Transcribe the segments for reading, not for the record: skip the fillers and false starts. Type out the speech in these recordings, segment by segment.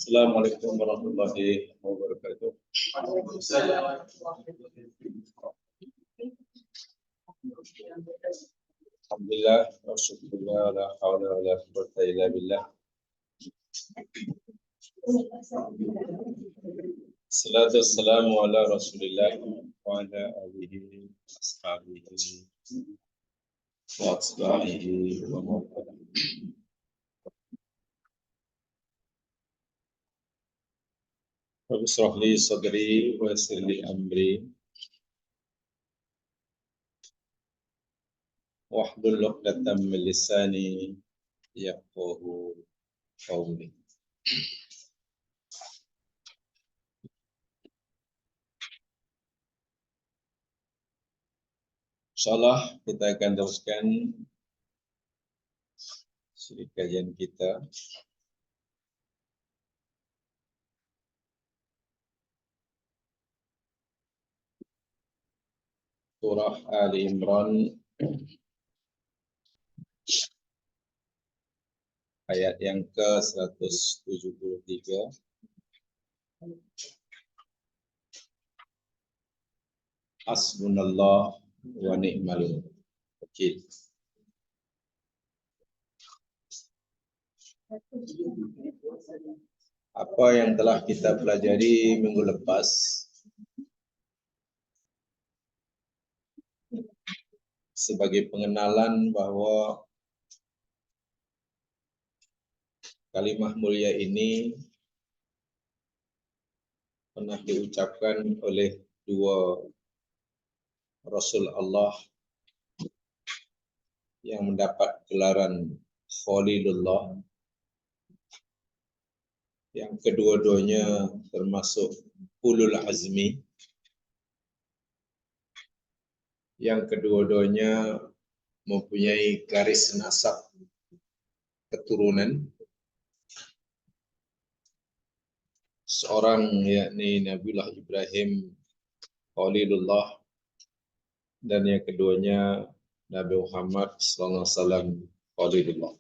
Assalamualaikum warahmatullahi wabarakatuh. Alhamdulillah, wa syukurullah, la hawla wa la quwwata illa billah. Salatu wassalamu ala Rasulillah wa ala alihi ashabihi wa ashabihi wa mawala. Rabbi shrah li sadri wa yassir li amri wahlul 'uqdatam min lisani yafqahu qawli. Insyaallah kita akan teruskan siri kajian kita surah Ali Imran ayat yang ke-173. Hasbunallah wa ni'mal wakil. Apa yang telah kita pelajari minggu lepas sebagai pengenalan bahwa kalimah mulia ini pernah diucapkan oleh dua Rasul Allah yang mendapat gelaran Khalilullah, yang kedua-duanya termasuk ulul azmi, yang kedua-duanya mempunyai garis nasab keturunan. Seorang yakni Nabiullah Ibrahim Khalilullah, dan yang keduanya Nabi Muhammad SAW Khalilullah.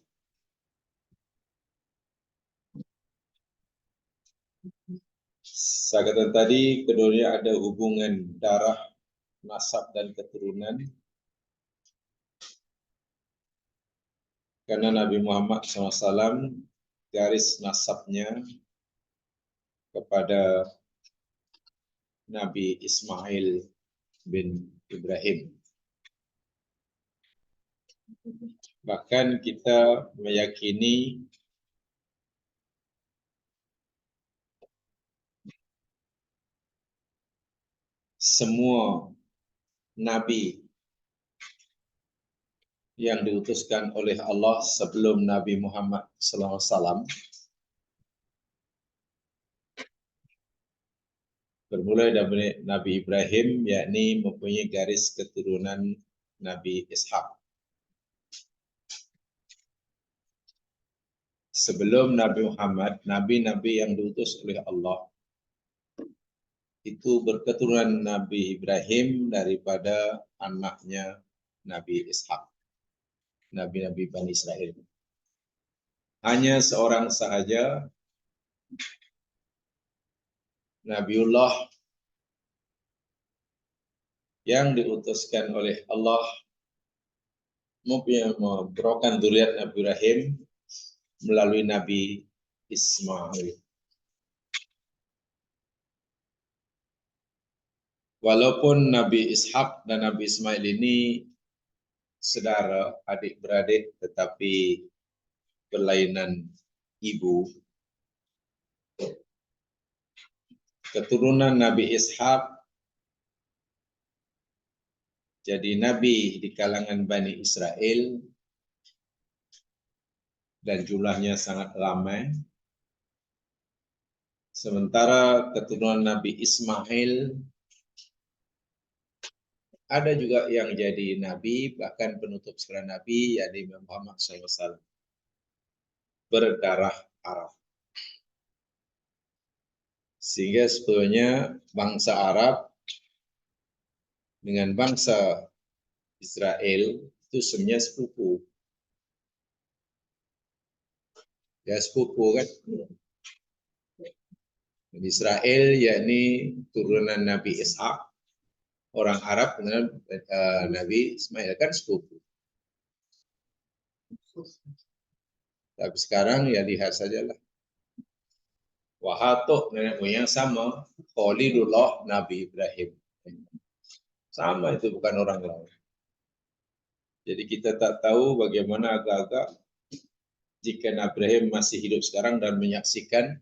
Saya kata tadi, keduanya ada hubungan darah, nasab dan keturunan, karena Nabi Muhammad SAW garis nasabnya kepada Nabi Ismail bin Ibrahim. Bahkan kita meyakini semua Nabi yang diutuskan oleh Allah sebelum Nabi Muhammad SAW bermula dari Nabi Ibrahim, yakni mempunyai garis keturunan Nabi Ishak. Sebelum Nabi Muhammad, nabi-nabi yang diutus oleh Allah itu berketurunan Nabi Ibrahim daripada anaknya Nabi Ishak, nabi-nabi Bani Israel. Hanya seorang sahaja, Nabiullah, yang diutuskan oleh Allah membawakan dzurriyyat Nabi Ibrahim melalui Nabi Ismail. Walaupun Nabi Ishak dan Nabi Ismail ini saudara adik-beradik tetapi berlainan ibu, keturunan Nabi Ishak jadi nabi di kalangan Bani Israel dan jumlahnya sangat ramai. Sementara keturunan Nabi Ismail ada juga yang jadi nabi, bahkan penutup segala nabi, yakni Muhammad SAW, berdarah Arab. Sehingga sebetulnya bangsa Arab dengan bangsa Israel itu sebenarnya sepupu. Ya sepupu kan. Nabi Israel yakni turunan Nabi Ishak, orang Arab dengan Nabi Ismail kan sepupu. Tapi sekarang ya lihat sajalah. Wahatuk nenek moyang sama, Khalilullah Nabi Ibrahim. Sama itu, bukan orang lain. Jadi kita tak tahu bagaimana agak-agak jika Nabi Ibrahim masih hidup sekarang dan menyaksikan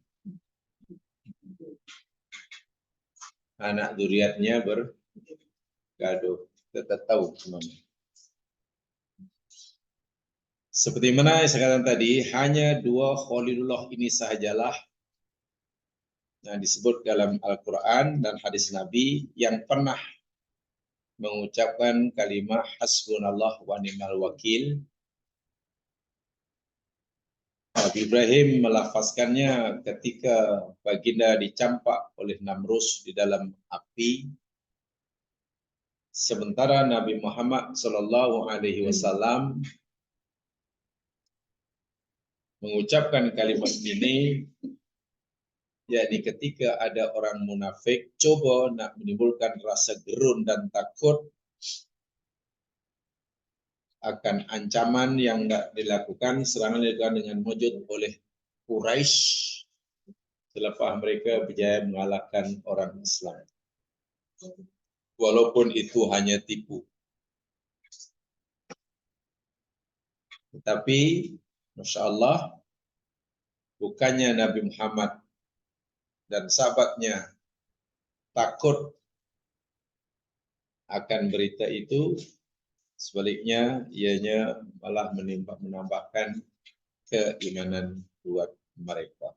anak zuriatnya bergaduh. Kita tak tahu kemana. Seperti mana yang saya katakan tadi, hanya dua Khalilullah ini sahajalah yang disebut dalam Al-Quran dan hadis Nabi yang pernah mengucapkan kalimat hasbunallah wa ni'mal wakil. Nabi Ibrahim melafazkannya ketika baginda dicampak oleh Namrus di dalam api. Sementara Nabi Muhammad SAW mengucapkan kalimat ini, yakni ketika ada orang munafik coba nak menimbulkan rasa gerun dan takut akan ancaman yang tidak dilakukan, serangan dilakukan dengan wujud oleh Quraisy selepas mereka berjaya mengalahkan orang Islam. Walaupun itu hanya tipu. Tetapi, Masya Allah, bukannya Nabi Muhammad dan sahabatnya takut akan berita itu, sebaliknya ianya malah menambahkan keimanan buat mereka.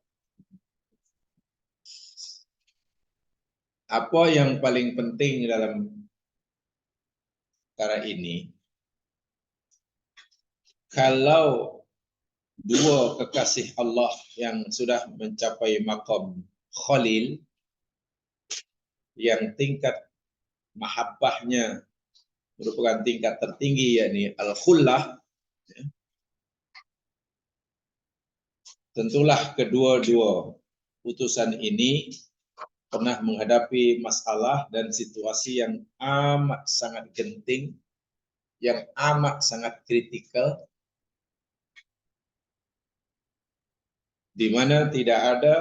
Apa yang paling penting dalam perkara ini? Kalau dua kekasih Allah yang sudah mencapai maqam Khalil, yang tingkat mahabbahnya merupakan tingkat tertinggi, yakni al-khullah, tentulah kedua-dua utusan ini pernah menghadapi masalah dan situasi yang amat sangat genting, yang amat sangat kritikal, di mana tidak ada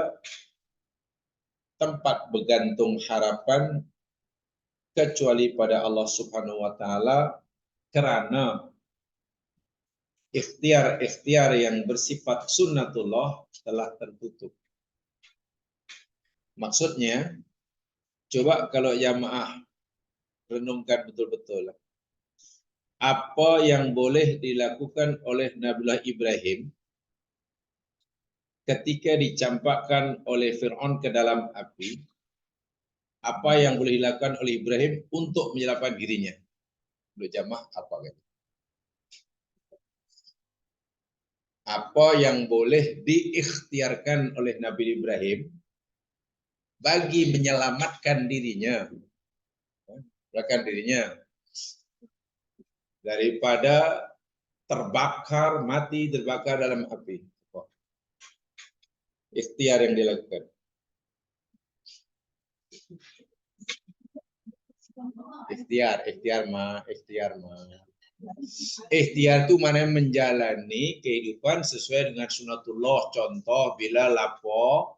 tempat bergantung harapan kecuali pada Allah Subhanahu wa taala, kerana ikhtiar-ikhtiar yang bersifat sunnatullah telah tertutup. Maksudnya, coba kalau jamaah renungkan betul-betul. Apa yang boleh dilakukan oleh Nabiullah Ibrahim ketika dicampakkan oleh Fir'aun ke dalam api? Apa yang boleh dilakukan oleh Ibrahim untuk menyelamatkan dirinya? Menurut jamaah apa kan? Apa yang boleh diikhtiarkan oleh Nabi Ibrahim bagi menyelamatkan dirinya, daripada terbakar dalam api? Ikhtiar yang dilakukan. Ikhtiar mah. Ikhtiar itu mana menjalani kehidupan sesuai dengan sunatullah. Contoh, bila lapar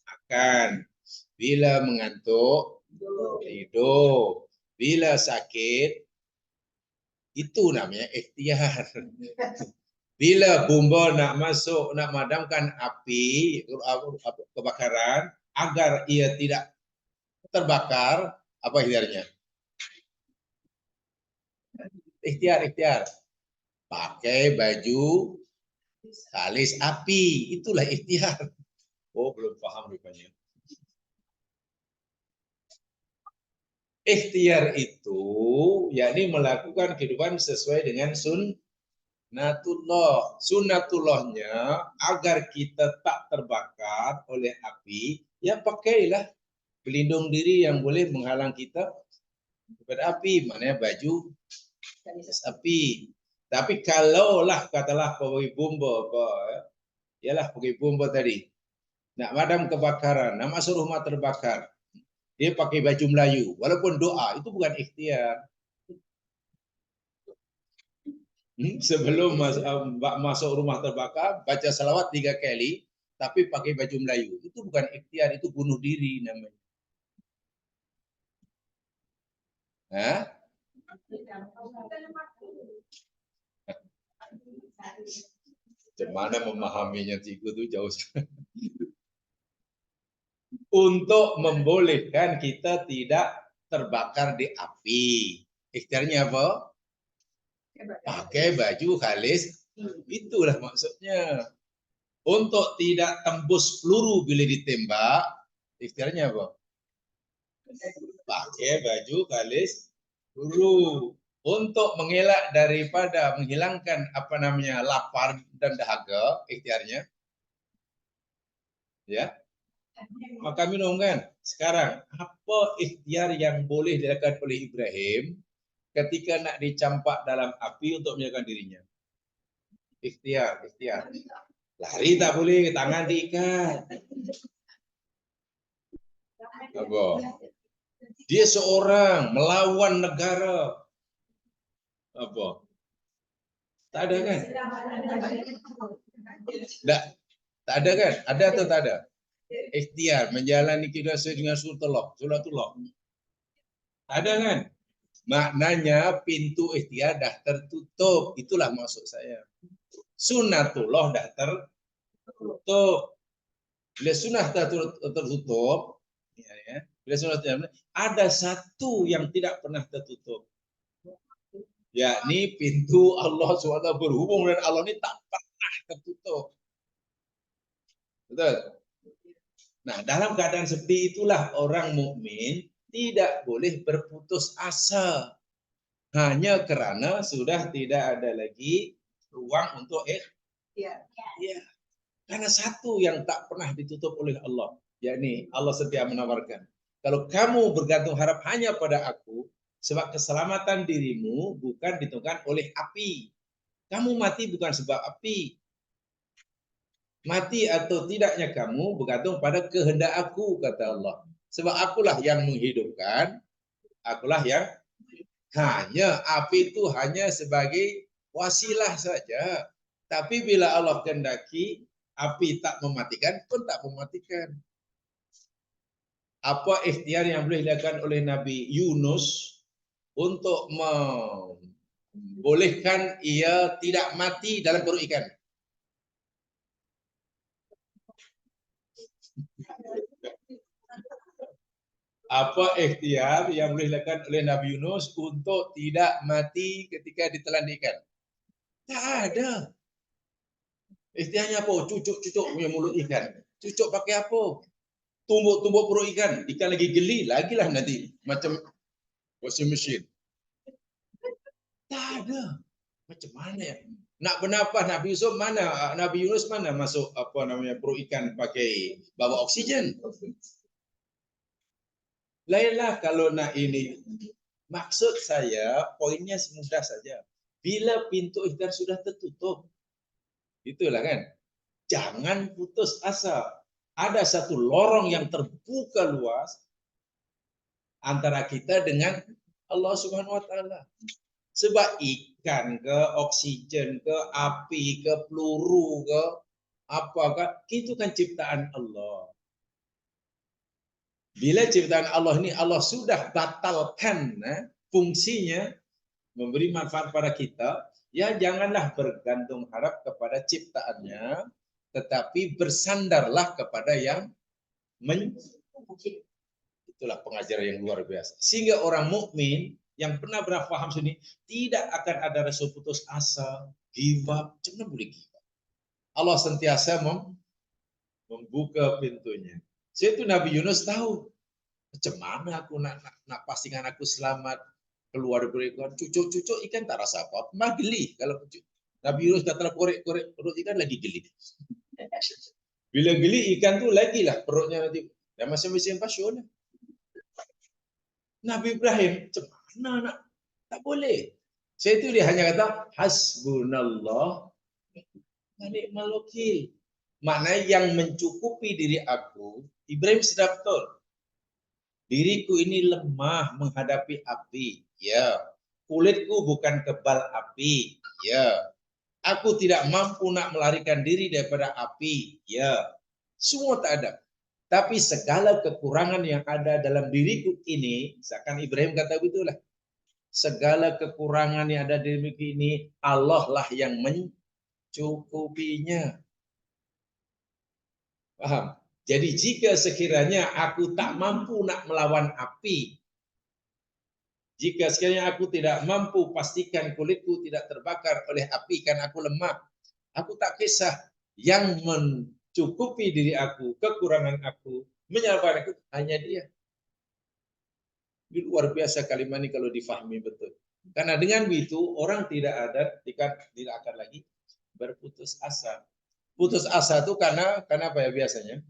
makan, bila mengantuk tidur, bila sakit, itu namanya ikhtiar. Bila bomba nak masuk, nak madamkan api, kebakaran, agar ia tidak terbakar, apa ikhtiarnya? Ikhtiar. Pakai baju talis api, itulah ikhtiar. Oh, belum paham rupanya. Ikhtiar itu yakni melakukan kehidupan sesuai dengan sunnatullah. Sunnatullahnya agar kita tak terbakar oleh api, ya pakailah pelindung diri yang boleh menghalang kita daripada api, maknanya baju talis api. Tapi kalaulah katalah pakai bomba, ialah pakai bomba tadi, nak madam kebakaran, nak masuk rumah terbakar. Dia pakai baju Melayu, walaupun doa itu bukan ikhtiar. Sebelum masuk rumah terbakar, baca salawat 3 kali, tapi pakai baju Melayu. Itu bukan ikhtiar, itu bunuh diri namanya. Hah? Bagaimana memahaminya cikgu itu jauh sekali. Untuk membolehkan kita tidak terbakar di api. Ikhtiarnya apa? Pakai baju khalis. Itulah maksudnya. Untuk tidak tembus peluru bila ditembak, ikhtiarnya apa? Pakai baju khalis peluru. Untuk mengelak daripada menghilangkan lapar dan dahaga, ikhtiarnya ya, maka minum kan. Sekarang apa ikhtiar yang boleh dilakukan oleh Ibrahim ketika nak dicampak dalam api untuk menjaga dirinya? Ikhtiar. Lari tak boleh, tangan diikat. Apa? Dia seorang melawan negara. Apa? Tak ada kan? Tak ada kan? Ada atau tak ada? Ikhtiar menjalani kita dengan sunnatullah. Tak ada kan? Maknanya pintu ikhtiar dah tertutup. Itulah maksud saya. Sunnatullah dah tertutup. Bila sunnah tertutup, bila sunnah tertutup, ada satu yang tidak pernah tertutup. Yakni pintu Allah SWT berhubung dengan Allah ini tak pernah tertutup. Betul? Nah, dalam keadaan seperti itulah orang mukmin tidak boleh berputus asa hanya kerana sudah tidak ada lagi ruang untuk ya. Karena satu yang tak pernah ditutup oleh Allah, yakni Allah setia menawarkan, kalau kamu bergantung harap hanya pada aku, sebab keselamatan dirimu bukan ditentukan oleh api. Kamu mati bukan sebab api. Mati atau tidaknya kamu bergantung pada kehendak aku, kata Allah. Sebab akulah yang menghidupkan, akulah yang hanya api itu hanya sebagai wasilah saja. Tapi bila Allah kehendaki, api tak mematikan pun tak mematikan. Apa ikhtiar yang boleh dilakukan oleh Nabi Yunus untuk membolehkan ia tidak mati dalam perut ikan? Apa ikhtiar yang boleh dilakukan oleh Nabi Yunus untuk tidak mati ketika ditelan ikan? Tak ada. Ikhtiarnya apa? Cucuk punya mulut ikan. Cucuk pakai apa? Tumbuk perut ikan. Ikan lagi geli, lagilah nanti macam washing machine. Tak ada. Macam mana ya? Nak bernafas Nabi Yunus mana masuk perut ikan pakai bawa oksigen? Lainlah kalau nak ini. Maksud saya poinnya semudah saja. Bila pintu ikhtiar sudah tertutup, itulah kan. Jangan putus asa. Ada satu lorong yang terbuka luas antara kita dengan Allah Subhanahu wa taala. Sebab ikan ke, oksigen ke, api ke, peluru ke, apakah itu kan ciptaan Allah. Bila ciptaan Allah ini Allah sudah batalkan fungsinya memberi manfaat pada kita, ya janganlah bergantung harap kepada ciptaannya, tetapi bersandarlah kepada yang itulah pengajaran yang luar biasa. Sehingga orang mukmin yang pernah berfaham sini tidak akan ada rasa putus asa, give up, jangan boleh give up. Allah sentiasa membuka pintunya. Itu Nabi Yunus tahu macam mana aku nak pastikan aku selamat keluar dari ikan. Cucuk ikan tak rasa apa, mah geli kalau Nabi Yunus kata korek perut ikan lagi geli. Bila geli ikan tu lagi lah perutnya nanti dah masing-masing passion. Nabi Ibrahim macam mana nak? Tak boleh. Saya itu dia hanya kata hasbunallah wa ni'mal wakil. Maknanya yang mencukupi diri aku, Ibrahim sudah betul. Diriku ini lemah menghadapi api. Ya. Kulitku bukan kebal api. Ya. Aku tidak mampu nak melarikan diri daripada api. Ya. Semua tak ada. Tapi segala kekurangan yang ada dalam diriku ini, misalkan Ibrahim kata begitulah, segala kekurangan yang ada di diriku ini, Allah lah yang mencukupinya. Paham? Jadi jika sekiranya aku tak mampu nak melawan api, jika sekiranya aku tidak mampu pastikan kulitku tidak terbakar oleh api karena aku lemah, aku tak kisah. Yang mencukupi diri aku, kekurangan aku, menyelamatkan aku, hanya Dia. Ini luar biasa kalimat ini kalau difahami betul. Karena dengan begitu orang tidak akan lagi berputus asa. Putus asa itu karena apa ya biasanya?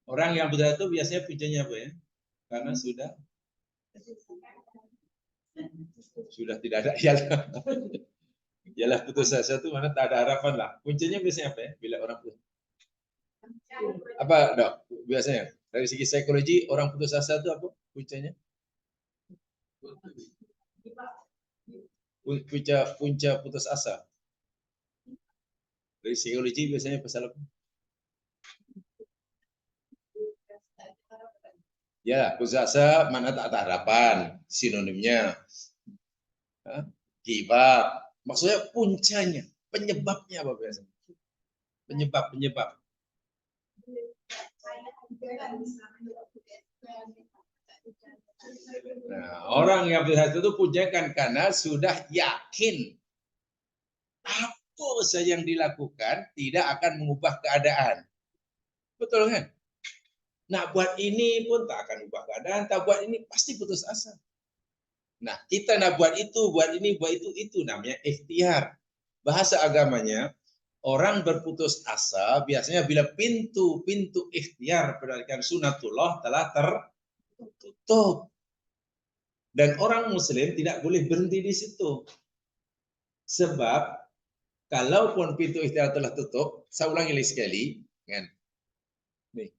Orang yang putus asa itu biasanya puncanya apa ya? Karena sudah tidak ada ialah putus asa itu mana tak ada harapan lah. Kuncinya biasanya apa ya? Bila orang putus. Apa dok? Biasanya dari segi psikologi orang putus asa itu apa? Puncanya? Punca putus asa. Dari psikologi biasanya pasal apa? Ya, putus asa mana tak ada harapan, sinonimnya. Gibah. Maksudnya puncanya, penyebabnya apa biasanya? Penyebab. Nah, orang yang putus asa itu puncanya karena sudah yakin apa saja yang dilakukan tidak akan mengubah keadaan. Betul kan? Nah, buat ini pun tak akan ubah keadaan, tak buat ini pasti putus asa. Nah, kita nak buat itu, buat ini, buat itu namanya ikhtiar. Bahasa agamanya, orang berputus asa biasanya bila pintu ikhtiar berdasarkan sunatullah telah tertutup. Dan orang muslim tidak boleh berhenti di situ. Sebab kalaupun pintu ikhtiar telah tutup, saya ulangi lagi sekali, kan? Nih,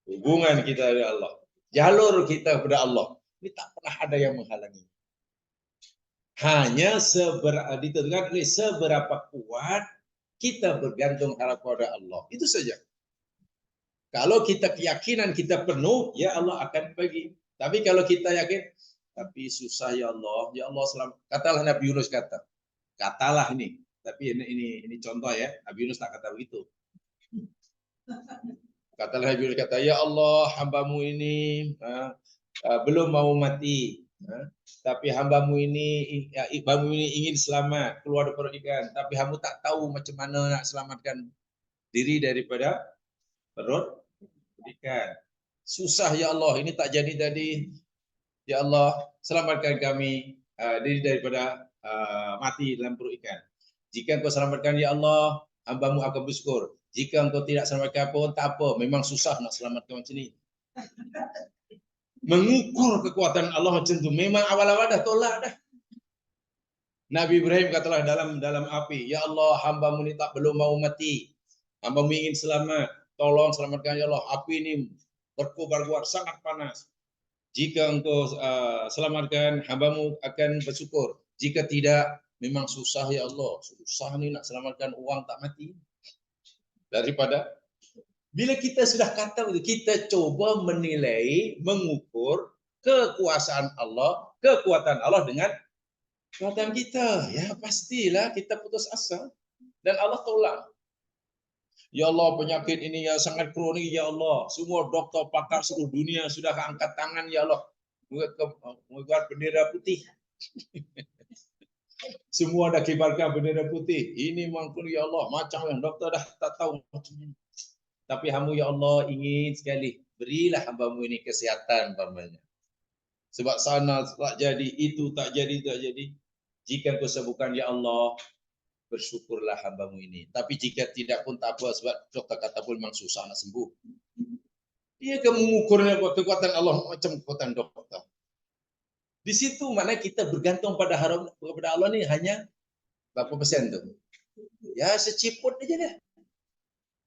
hubungan kita dengan Allah, jalur kita kepada Allah, ini tak pernah ada yang menghalangi. Hanya ditentukan oleh seberapa kuat kita bergantung harap kepada Allah. Itu saja. Kalau kita keyakinan kita penuh, ya Allah akan bagi. Tapi kalau kita yakin, tapi susah ya Allah selamat. Katalah Nabi Yunus katalah ini. Tapi ini contoh ya, Nabi Yunus tak kata begitu. Katalah Nabi Yunus ya Allah hambamu ini belum mau mati. Tapi hambamu ini ingin selamat keluar dari perut ikan, tapi hamba tak tahu macam mana nak selamatkan diri daripada perut ikan. Susah ya Allah, ini tak jadi tadi. Ya Allah, selamatkan kami diri daripada mati dalam perut ikan. Jika engkau selamatkan ya Allah, hambamu akan bersyukur. Jika engkau tidak selamatkan pun tak apa, memang susah nak selamatkan macam ni. Mengukur kekuatan Allah macam tu memang awal-awal dah tolak dah. Nabi Ibrahim katalah dalam api, ya Allah hambamu ni tak belum mau mati, hambamu ingin selamat, tolong selamatkan ya Allah, api ini berkobar-kobar sangat panas. Jika engkau selamatkan, hambamu akan bersyukur. Jika tidak, memang susah ya Allah, susah ni nak selamatkan orang tak mati. Daripada bila kita sudah kata itu, kita coba menilai, mengukur kekuasaan Allah, kekuatan Allah dengan kekuatan kita. Ya pastilah kita putus asa. Dan Allah tolak. Ya Allah penyakit ini yang sangat kronik ya Allah. Semua doktor pakar seluruh dunia sudah angkat tangan ya Allah. Membuat bendera putih. Semua dah kibarkan bendera putih. Ini mampun ya Allah. Macam yang doktor dah tak tahu macam ini. Tapi hamba ya Allah ingin sekali berilah hambamu ini kesihatan umpamanya. Sebab sana tak jadi, itu tak jadi, tak jadi. Jika kau sembuhkan ya Allah, bersyukurlah hambamu ini. Tapi jika tidak pun tak apa sebab doktor kata pun memang susah nak sembuh. Dia akan mengukurnya kekuatan Allah macam kekuatan doktor. Di situ mana kita bergantung pada harap kepada Allah ni hanya berapa persen tu? Ya seciput aja deh.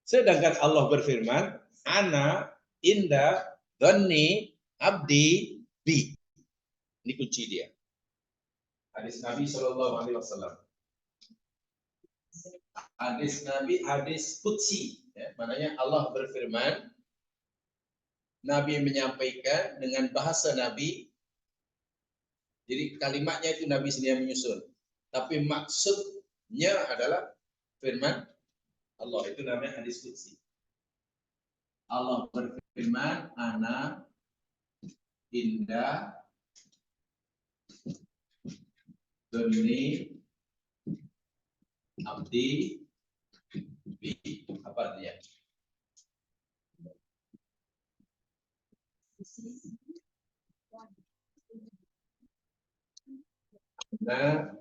Sedangkan Allah berfirman, ana inda dhanni abdi bi. Ini kunci dia. Hadis Nabi Shallallahu Alaihi Wasallam. Hadis Nabi, hadis qudsi. Ya, maknanya Allah berfirman, Nabi menyampaikan dengan bahasa Nabi. Jadi kalimatnya itu Nabi sendiri menyusun. Tapi maksudnya adalah firman Allah. Itu namanya hadis qudsi. Allah berfirman, ana inda dhanni abdi bi. Apa artinya? Nah,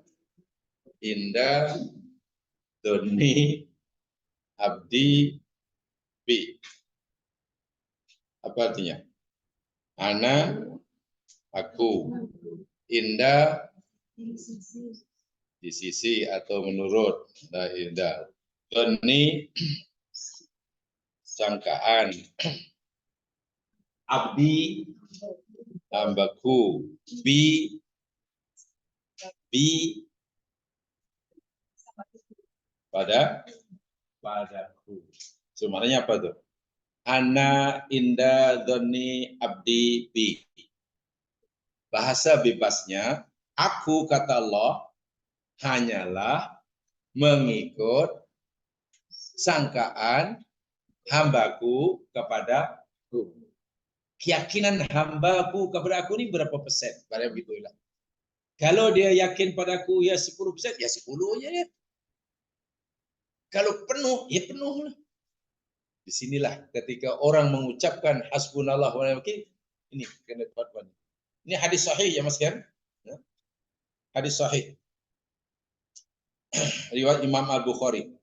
inda dhanni abdi bi. Apa artinya? Ana, aku. Inda, di sisi atau menurut. Nah, inda. Dhanni, sangkaan. Abdi, hambaku. Bi, padaku. Sebenarnya apa tuh? Ana inda dhanni abdi bi. Bahasa bebasnya, aku kata Allah hanyalah mengikut sangkaan hambaku kepadaku. Keyakinan hambaku kepada aku ini berapa persen? Pada begitulah. Kalau dia yakin padaku ya 10%, ya 10 aja ya. Kalau penuh, ya penuh lah. Disinilah ketika orang mengucapkan hasbunallah wa ni'mal wakil, ini kena tepat. Ini hadis sahih ya Mas kan? Hadis sahih. Riwayat Imam Al-Bukhari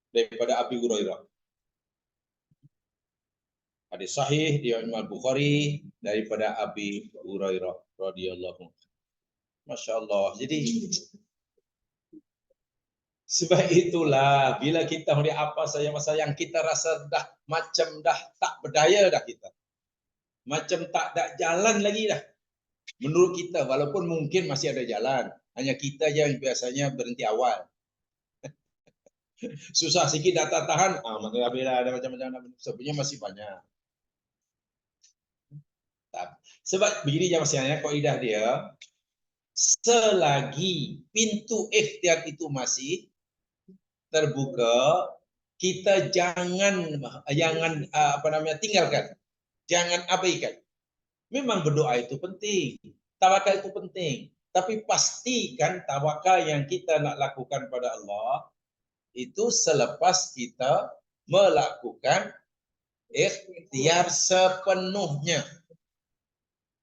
daripada Abi Hurairah. Hadis sahih riwayat Imam Al-Bukhari daripada Abi Hurairah radhiyallahu. Masya Allah. Jadi sebab itulah bila kita melihat apa saja masa yang kita rasa dah macam dah tak berdaya dah kita. Macam tak ada jalan lagi dah. Menurut kita walaupun mungkin masih ada jalan. Hanya kita yang biasanya berhenti awal. Susah sikit dah tahan. Maknanya bila ada macam-macam sebenarnya masih banyak. Sebab begini je masalahnya kaidah dia, selagi pintu ikhtiar itu masih terbuka, kita jangan tinggalkan, jangan abaikan. Memang berdoa itu penting, tawakal itu penting, tapi pastikan tawakal yang kita nak lakukan pada Allah itu selepas kita melakukan ikhtiar sepenuhnya.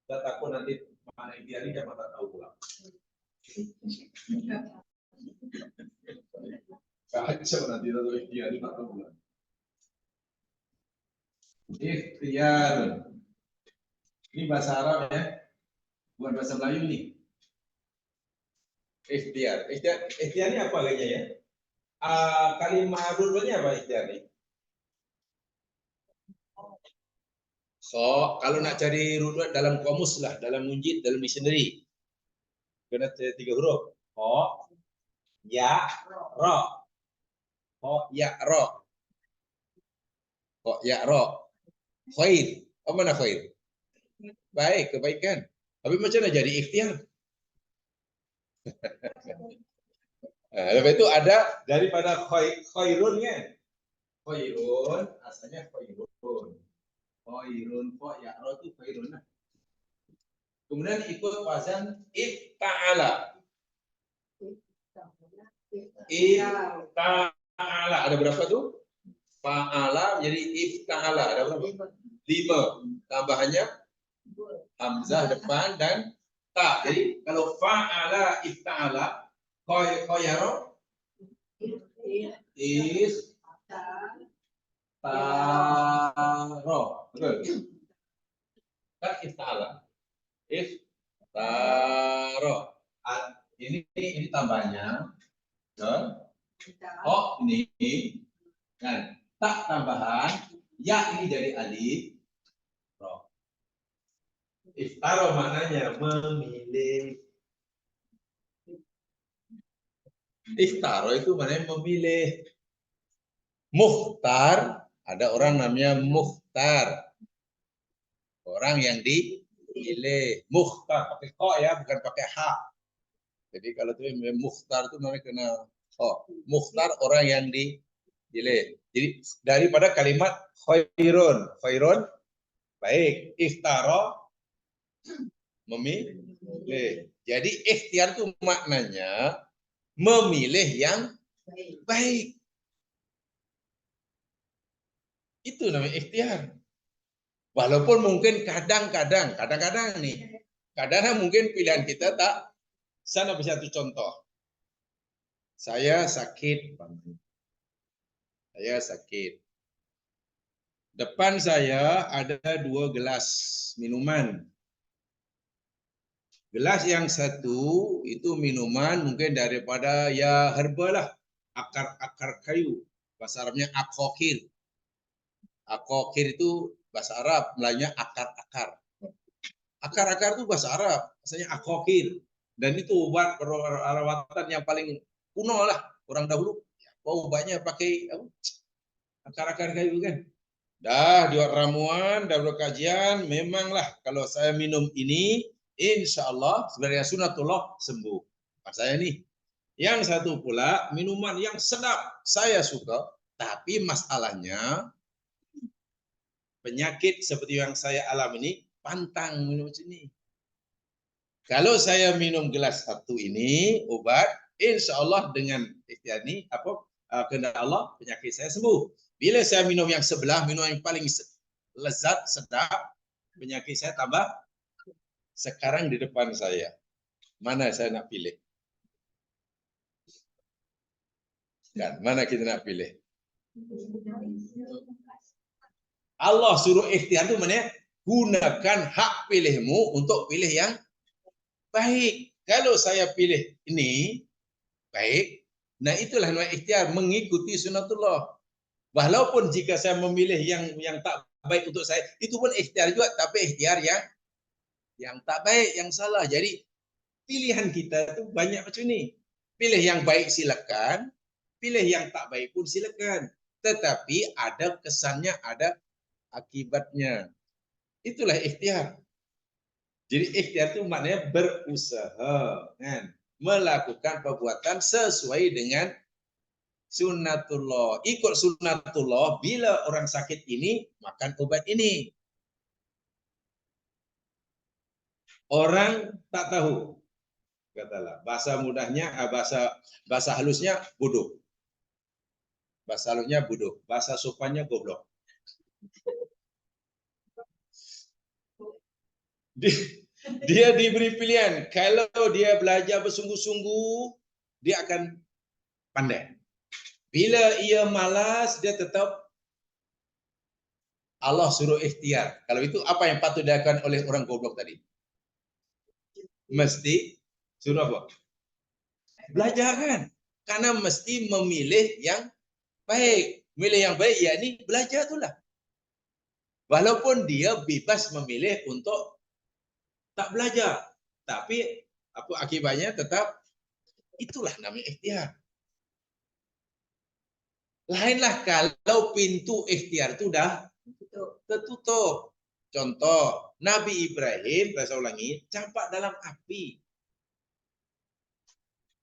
Kita takut nanti mana ikhtiar ini dapat tak tahu pula. Kacau nanti tahu ikhtiar ini tak tahu pula. Ikhtiar. Ini bahasa Arab ya, bukan bahasa Melayu nih. Ikhtiar. Ikhtiar ini apa kayaknya ya? Kalimat rulenya apa ikhtiar ini? So, kalau nak cari rulut dalam kamus lah, dalam munjid, dalam dictionary, kena 3 huruf. Ho, ya, ro. Ho, ya, ro. Ho, ya, ro. Khair. Apa mana khair? Baik, kebaikan. Tapi macam mana jadi ikhtiar? Lepas itu ada daripada khairun kan? Khairun, asalnya khairun. Khairun, ya, ro itu khairun lah. Kemudian ikut wazan ifta'ala. Ifta'ala. Ada berapa tuh? Fa'ala jadi ifta'ala. Ada berapa? 5. Tambahannya hamzah depan dan ta. Jadi kalau fa'ala ifta'ala khayaro is taro. Betul. Kan ifta'ala. Iftaro. Ini tambahnya. Oh ini kan tak tambahan ya ini jadi alif roh. Iftaro maknanya memilih. Iftaro itu maknanya memilih. Mukhtar, ada orang namanya mukhtar. Orang yang dipilih. Mukhtar pakai ko ya, bukan pakai ha. Jadi kalau itu mukhtar itu namanya kena ko. Mukhtar orang yang dipilih. Jadi daripada kalimat khairun, khairun baik, iftaro memilih. Jadi ikhtiar itu maknanya memilih yang baik. Itu namanya ikhtiar. Walaupun mungkin kadang-kadang nih, kadang mungkin pilihan kita tak. Sana satu contoh. Saya sakit. Depan saya ada 2 gelas minuman. Gelas yang satu itu minuman mungkin daripada ya herba lah. Akar-akar kayu. Bahasa Arabnya akokir. Akokir itu bahasa Arab, Melayunya akar-akar. Akar-akar itu bahasa Arab, maksudnya akokir. Dan itu obat perawatan yang paling kuno lah orang dahulu. Obatnya pakai akar-akar kayu kan. Dah buat ramuan, dah buat kajian, memanglah kalau saya minum ini, insya Allah sebenarnya sunatullah sembuh. Pas saya nih. Yang satu pula minuman yang sedap, saya suka, tapi masalahnya penyakit seperti yang saya alami ini pantang minum sini. Kalau saya minum gelas satu ini obat, insya Allah dengan ikhtiar ini kehendak Allah penyakit saya sembuh. Bila saya minum yang sebelah, minum yang paling lezat, sedap, penyakit saya tambah. Sekarang di depan saya, mana saya nak pilih? Kan, mana kita nak pilih? Allah suruh ikhtiar itu mana? Gunakan hak pilihmu untuk pilih yang baik. Kalau saya pilih ini baik, nah itulah namanya ikhtiar, mengikuti sunatullah. Walaupun jika saya memilih yang tak baik untuk saya, itu pun ikhtiar juga, tapi ikhtiar yang tak baik, yang salah. Jadi pilihan kita itu banyak macam ini. Pilih yang baik silakan, pilih yang tak baik pun silakan. Tetapi ada kesannya, ada akibatnya. Itulah ikhtiar. Jadi ikhtiar itu maknanya berusaha, kan? Melakukan perbuatan sesuai dengan sunnatullah. Ikut sunnatullah, bila orang sakit ini makan obat ini. Orang tak tahu, katalah bahasa mudahnya, bahasa halusnya bodoh. Bahasa halusnya bodoh, bahasa sopannya goblok. Dia diberi pilihan, kalau dia belajar bersungguh-sungguh, dia akan pandai. Bila ia malas, dia tetap Allah suruh ikhtiar. Kalau itu apa yang patut dilakukan oleh orang goblok tadi? Mesti suruh apa? Belajar kan? Karena mesti memilih yang baik. Memilih yang baik, yakni belajar itulah. Walaupun dia bebas memilih untuk tak belajar, tapi apa akibatnya tetap itulah namanya ikhtiar. Lainlah kalau pintu ikhtiar itu dah tertutup. Contoh, Nabi Ibrahim, saya ulangi, campak dalam api.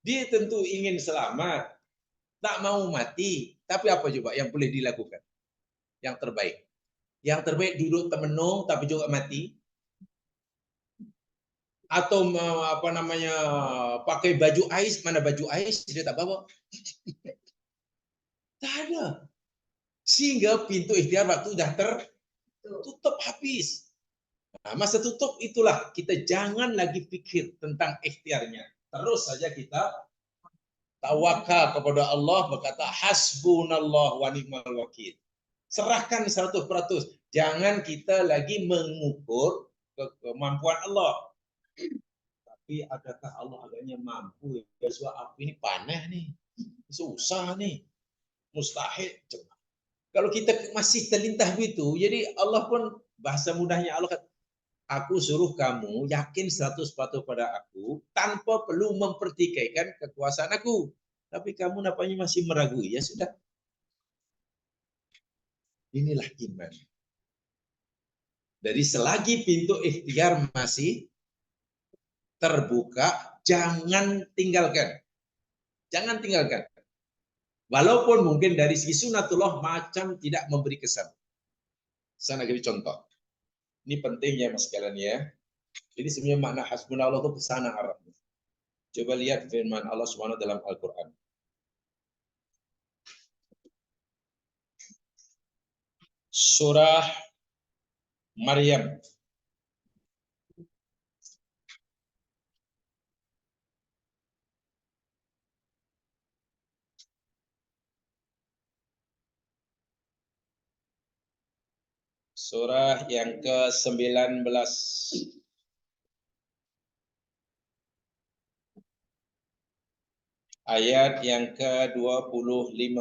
Dia tentu ingin selamat, tak mau mati. Tapi apa coba yang boleh dilakukan? Yang terbaik. Yang terbaik duduk termenung tapi juga mati. Atau apa namanya pakai baju ais, mana baju ais dia tak bawa. Tak ada. Sehingga pintu ikhtiar waktu dah tertutup habis. Nah, masa tutup itulah kita jangan lagi pikir tentang ikhtiarnya. Terus saja kita tawakal kepada Allah, berkata hasbunallah wa ni'mal wakil. Serahkan 100%. Jangan kita lagi mengukur kemampuan Allah. Tapi adakah Allah agaknya mampu? Ya, sebab api ini panas nih. Susah nih, mustahil. Kalau kita masih terlintas begitu, jadi Allah pun bahasa mudahnya Allah kata, aku suruh kamu yakin 100% pada aku tanpa perlu mempertikaikan kekuasaan aku. Tapi kamu nampaknya masih meragui. Ya sudah. Inilah iman. Jadi selagi pintu ikhtiar masih terbuka, jangan tinggalkan. Jangan tinggalkan. Walaupun mungkin dari segi sunatullah macam tidak memberi kesan. Saya nak beri contoh. Ini pentingnya mas sekalian ya. Jadi sebenarnya makna hasbunallah itu kesana arahnya. Coba lihat firman Allah SWT dalam Al-Quran. Surah Maryam. Surah yang ke-19. Ayat yang ke-25.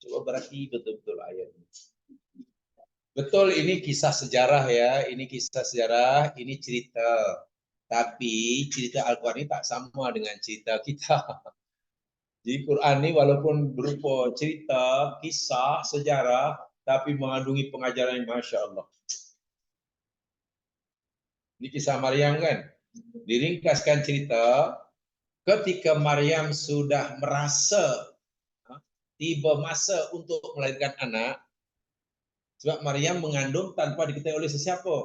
Coba berarti betul-betul ayat ini. Betul ini kisah sejarah ya, ini kisah sejarah, ini cerita. Tapi cerita Al-Quran ini tak sama dengan cerita kita. Jadi Quran ini walaupun berupa cerita, kisah, sejarah, tapi mengandungi pengajaran yang Masya Allah. Ini kisah Maryam kan? Diringkaskan cerita, ketika Maryam sudah merasa tiba masa untuk melahirkan anak, sebab Maryam mengandung tanpa diketahui oleh sesiapa.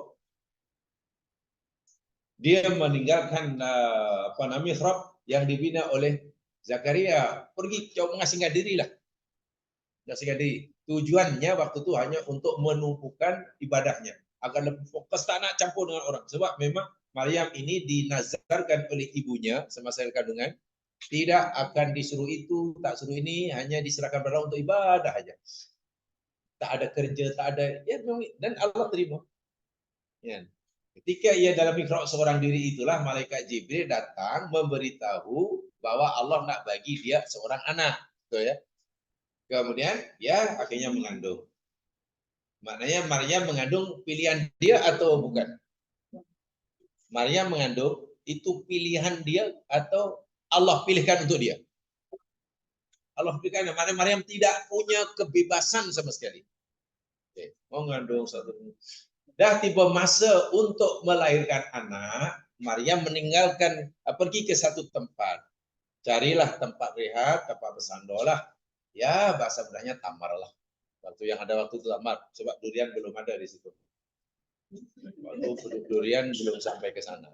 Dia meninggalkan mihrab yang dibina oleh Zakaria, pergi coba mengasingkan diri lah. Mengasingkan diri. Tujuannya waktu itu hanya untuk menumpukan ibadahnya, agar lebih fokus, tak nak campur dengan orang. Sebab memang Maryam ini dinazarkan oleh ibunya semasa kandungan, tidak akan disuruh itu, tak suruh ini, hanya diserahkan pada Allah untuk ibadah aja. Tak ada kerja, tak ada, ya, dan Allah terima. Ya. Ketika ia dalam mihrab seorang diri itulah malaikat Jibril datang memberitahu bahwa Allah nak bagi dia seorang anak, betul ya. Kemudian ya akhirnya mengandung. Maknanya Maryam mengandung pilihan dia atau bukan? Maryam mengandung itu pilihan dia atau Allah pilihkan untuk dia? Allah pilihkan. Maknanya Maryam tidak punya kebebasan sama sekali. Oke. Mau mengandung satu. Dah tiba masa untuk melahirkan anak, Maryam meninggalkan, pergi ke satu tempat. Carilah tempat rehat, tempat bersandar lah. Ya, bahasa mudahnya tamar lah. Waktu yang ada waktu itu tamar, sebab durian belum ada di situ. Waktu durian belum sampai ke sana.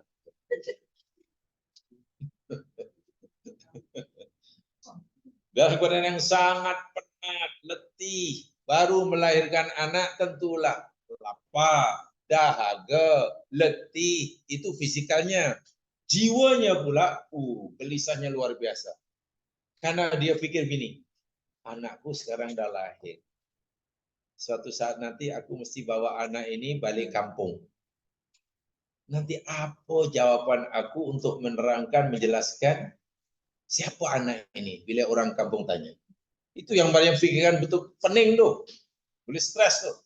Dalam keadaan yang sangat penat, letih, baru melahirkan anak, tentulah lapar, dahaga, letih, itu fisikalnya. Jiwanya pula, gelisahnya luar biasa. Karena dia pikir gini, anakku sekarang dah lahir. Suatu saat nanti aku mesti bawa anak ini balik kampung. Nanti apa jawaban aku untuk menerangkan, menjelaskan siapa anak ini bila orang kampung tanya. Itu yang Maryam pikirkan, betul pening tuh. Boleh stres tuh.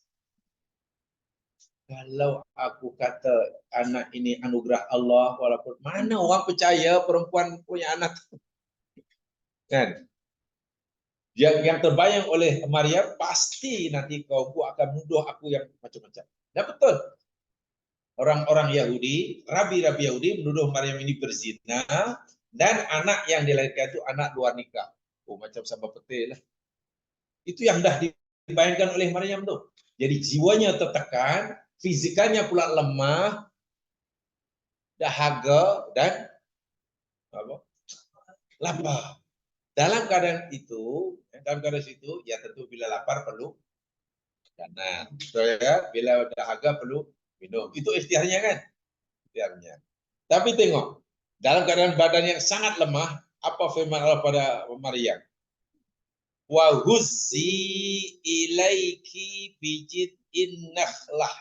Kalau aku kata anak ini anugerah Allah, walaupun mana orang percaya perempuan punya anak. Kan? Yang terbayang oleh Maryam, pasti nanti kaumku akan menuduh aku yang macam-macam. Dan betul. Orang-orang Yahudi, rabi-rabi Yahudi menuduh Maryam ini berzina, dan anak yang dilahirkan itu anak luar nikah. Macam sama petir lah. Itu yang dah dibayangkan oleh Maryam tuh. Jadi jiwanya tertekan, fizikalnya pula lemah, dahaga, dan lapar. Dalam keadaan itu, ya tentu bila lapar perlu karena ya, bila dahaga perlu minum. Itu ikhtiarnya kan? Ikhtiarnya. Tapi tengok, dalam keadaan badan yang sangat lemah, apa firman Allah pada Maryam? Wa huzzi ilaiki bijid'in nakhlah.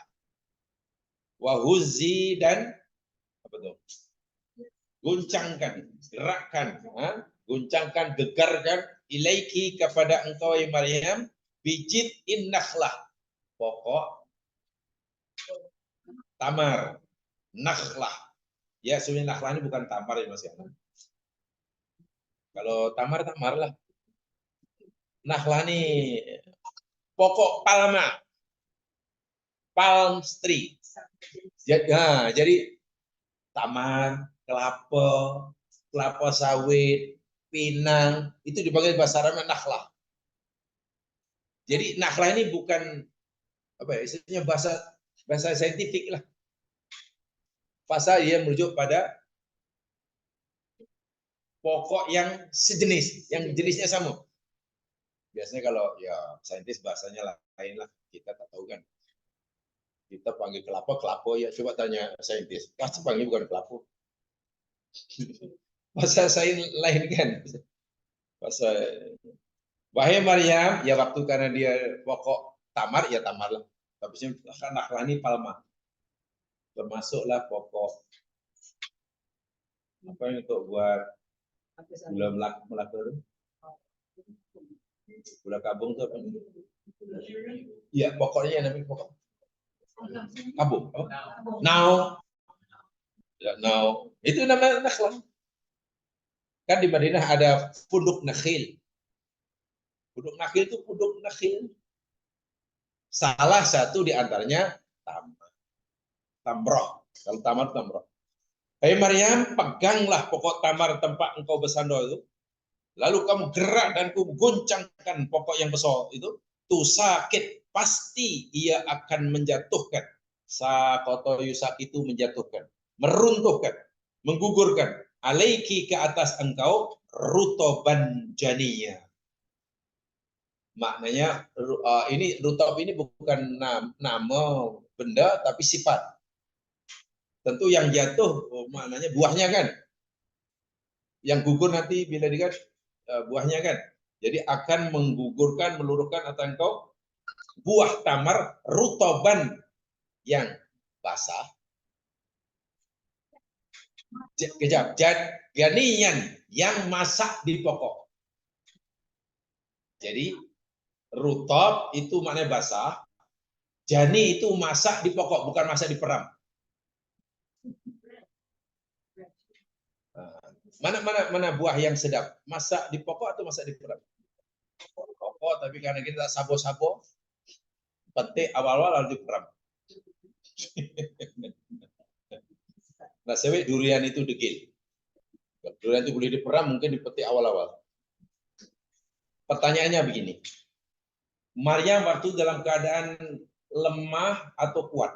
Wa huzzi, dan apa tuh? Guncangkan, gerakkan, Guncangkan, gegarkan ilaiki kepada engkau ya Maryam bijit nakhlah, pokok tamar, nakhlah. Ya sebenarnya nakhlah ini bukan tamar ya Mas ya. Kalau tamar lah. Nakhlah ini pokok palma, palm tree. Jadi taman, kelapa, kelapa sawit, pinang, itu dipanggil bahasa Arabnya nakhlah. Jadi nakhlah ini bukan apa ya, istilahnya bahasa saintifik lah. Bahasa dia merujuk pada pokok yang sejenis, yang jenisnya sama. Biasanya kalau ya saintis bahasanya lain lah, kita tak tahu kan. Kita panggil kelapa, kelapa ya. Coba tanya saintis, pasti panggil bukan kelapa. Bahasa sains lain kan. Bahasa wahai Maryam, ya waktu karena dia pokok tamar, ya tamar lah. Tapi nakhlah ini palma. Termasuklah pokok apa yang untuk buat gula melaka itu? Gula kabung itu apa? Ya pokoknya namanya pokok kabung. Oh? Now, ya, now itu namanya nakhlah. Kan di Madinah ada punduk nakhil. Punduk nakhil itu punduk nakhil. Salah satu di antaranya tamroh. Kalau tamar tamroh. Hai Maryam, peganglah pokok tamar tempat engkau bersandar itu. Lalu kamu gerak dan kamu goncangkan pokok yang besar itu. Tu sakit, pasti ia akan menjatuhkan. Sakoto yusak itu menjatuhkan, meruntuhkan, menggugurkan. Alaiki ke atas engkau rutoban janiya. Maknanya ini rutob ini bukan nama benda tapi sifat. Tentu yang jatuh maknanya buahnya kan. Yang gugur nanti bila dikat buahnya kan. Jadi akan menggugurkan, meluruhkan atau engkau buah tamar rutoban yang basah. Kejap, ganian yang masak di pokok. Jadi rutob itu maknanya basah. Jani itu masak di pokok, bukan masak di peram. Mana buah yang sedap? Masak di pokok atau masak di peram? Pokok, tapi karena kita sabo-sabo, petik awal-awal lalu di peram. Nah, sewek durian itu degil. Durian itu boleh diperam, mungkin dipetik awal-awal. Pertanyaannya begini. Maryam waktu dalam keadaan lemah atau kuat?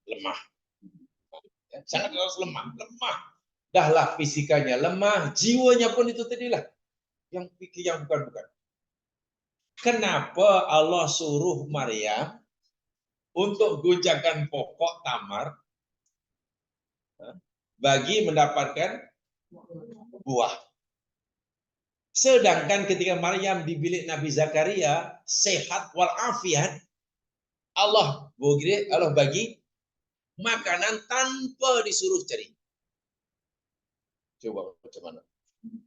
Lemah. Sangat harus lemah. Dahlah fisikanya lemah, jiwanya pun itu tadilah yang pikir yang bukan-bukan. Kenapa Allah suruh Maryam untuk goncangkan pokok tamar bagi mendapatkan buah? Sedangkan ketika Maryam di bilik Nabi Zakaria sehat walafiat, Allah bagi makanan tanpa disuruh cari. Coba bagaimana?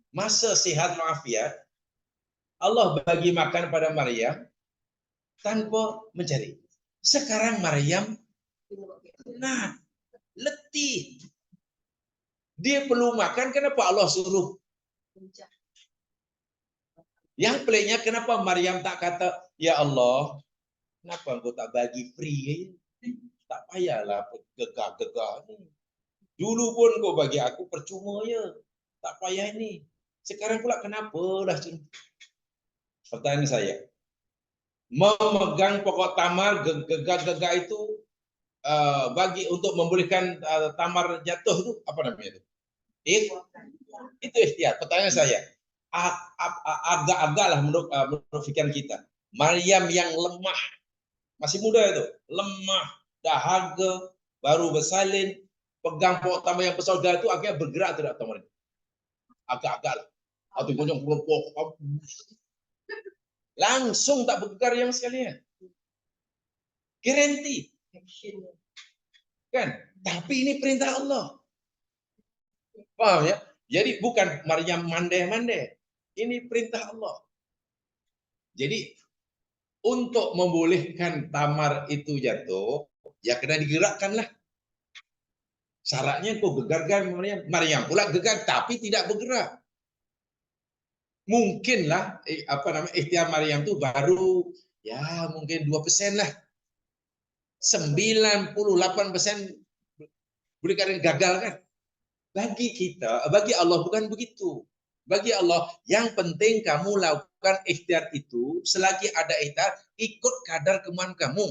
Masa sehat walafiat, Allah bagi makan pada Maryam tanpa mencari. Sekarang Maryam letih. Dia perlu makan, kenapa Allah suruh? Yang peliknya kenapa Maryam tak kata, ya Allah, kenapa engkau tak bagi free? Tak payahlah gegah-gegah. Dulu pun kau bagi aku percuma ya. Tak payah ini. Sekarang pula kenapa dah? Pertanyaan saya. Memegang pokok tamar, gegah-gegah itu bagi untuk membolehkan tamar jatuh itu apa namanya itu? Itu ikhtiar. Pertanyaan saya. Agak-agaklah menurut pikiran kita. Maryam yang lemah, masih muda itu, lemah, dahaga, baru bersalin, pegang pokok tamar yang besar itu akhirnya bergerak tidak tamar itu. Agak-agak lah. Atau gonjong pokok langsung tak bergegar yang sekalian. Garanti. Kan? Tapi ini perintah Allah. Paham ya? Jadi bukan Maryam mandai-mandai. Ini perintah Allah. Jadi untuk membolehkan Tamar itu jatuh, ya kena digerakkanlah. Syaratnya kok gegarkan Maryam. Maryam pula gegar tapi tidak bergerak. Mungkinlah ikhtiar Maryam itu baru ya mungkin 2% lah. 98% boleh kalian gagal kan? Bagi kita, bagi Allah bukan begitu. Bagi Allah, yang penting kamu lakukan ikhtiar itu, selagi ada ikhtiar, ikut kadar kemampuan kamu.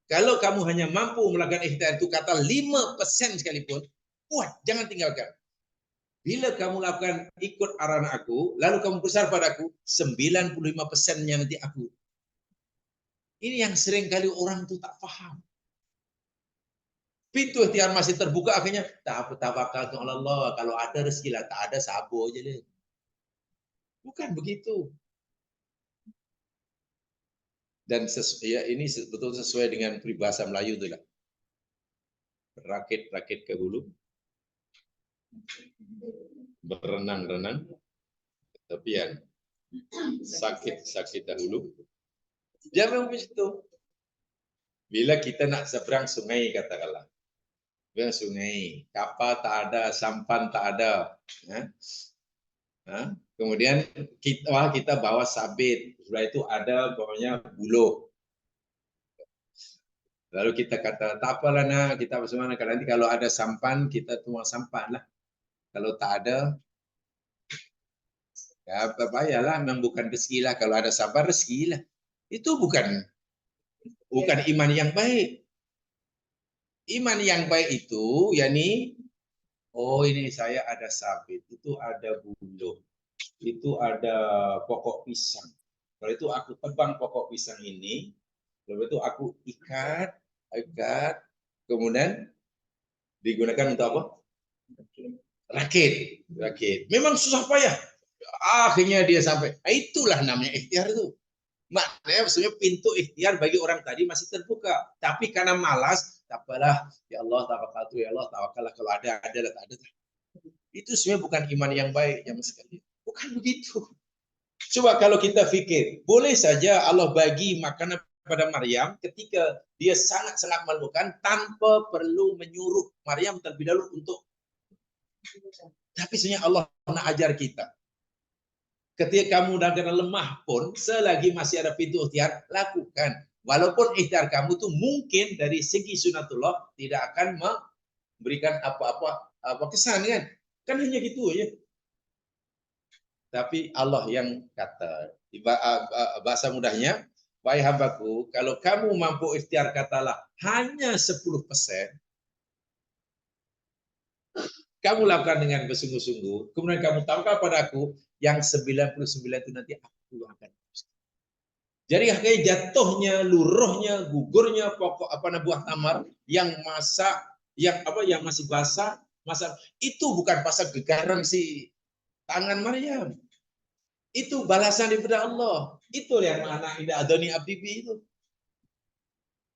Kalau kamu hanya mampu melakukan ikhtiar itu kata 5% sekalipun, buat, jangan tinggalkan. Bila kamu lakukan ikut arahan aku, lalu kamu besar padaku, 95%-nya nanti aku. Ini yang sering kali orang itu tak paham. Pintu ikhtiar masih terbuka, akhirnya tawakal ke Allah. Kalau ada rezeki lah, tak ada sabo aja deh. Bukan begitu. Dan ya, ini betul sesuai dengan peribahasa Melayu itu lah. Rakit-rakit ke hulu, berenang-renang ke tepian, sakit-sakit dahulu. Dia memang begitu. Bila kita nak seberang sungai katakanlah, seberang sungai, kapal tak ada, sampan tak ada, kemudian kita bawa sabit, setelah itu ada pokoknya buluh. Lalu kita kata tak apalah nak, kita bersama nanti kalau ada sampan kita tuang sampan lah. Kalau tak ada, ya payahlah, memang bukan rezeki lah. Kalau ada sabar rezeki lah. Itu bukan iman yang baik. Iman yang baik itu, yakni oh ini saya ada sabit, itu ada buluh, itu ada pokok pisang. Kalau itu aku tebang pokok pisang ini, lalu itu aku ikat, kemudian digunakan untuk apa? Rakit. Memang susah payah. Akhirnya dia sampai. Nah, itulah namanya ikhtiar itu. Maknanya maksudnya pintu ikhtiar bagi orang tadi masih terbuka. Tapi karena malas, tak apalah, ya Allah tawakal, ya Allah tawakallah, kalau ada lah, tak ada. Itu sebenarnya bukan iman yang baik yang sekali. Bukan begitu. Coba kalau kita fikir, boleh saja Allah bagi makanan pada Maryam ketika dia sangat-sangat memerlukan tanpa perlu menyuruh Maryam terlebih dahulu untuk. Tapi sebenarnya Allah nak ajar kita. Ketika kamu dalam keadaan lemah pun, selagi masih ada pintu ikhtiar, lakukan. Walaupun ikhtiar kamu itu mungkin dari segi sunatullah tidak akan memberikan apa kesan kan? Kan hanya gitu aja. Tapi Allah yang kata, bahasa mudahnya, wahai hambaku, kalau kamu mampu ikhtiar katalah hanya 10%, kamu lakukan dengan bersungguh-sungguh, kemudian kamu tawakal padaku, yang 99 itu nanti aku akan. Jadi akhirnya jatuhnya, luruhnya, gugurnya pokok buah tamar yang yang masih basah, itu bukan pasal gegaran si tangan Maryam. Itu balasan daripada Allah. Itu yang anak indah adoni abdibi itu.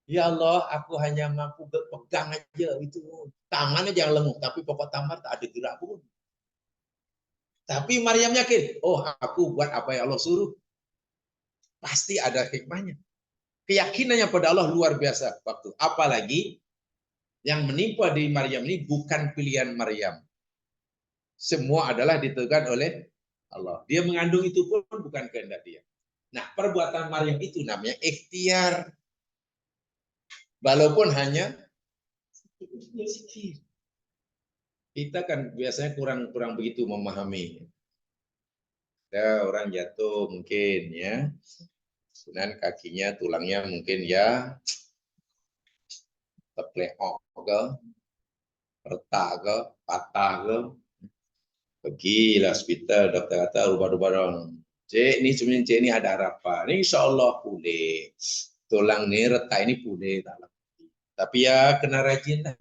Ya Allah, aku hanya mampu pegang aja itu. Tangannya jangan lenguh, tapi pokok tamar tak ada gerak pun. Tapi Maryam yakin, oh aku buat apa yang Allah suruh. Pasti ada hikmahnya. Keyakinannya pada Allah luar biasa waktu. Apalagi yang menimpa di Maryam ini bukan pilihan Maryam. Semua adalah ditentukan oleh Allah. Dia mengandung itu pun bukan kehendak dia. Nah, perbuatan Maryam itu namanya ikhtiar. Walaupun hanya sedikit. Kita kan biasanya kurang begitu memahami. Ada orang jatuh mungkin ya. Kemudian kakinya, tulangnya mungkin ya terpleok ke, retak ke, patah ke. Pergilah hospital, dokter kata rubah-rubah dong. Cik, ini sebenarnya cik ini ada harapan. Ini insya Allah pulih. Tulang ini retak ini pulih. Tapi ya kena rajin lah.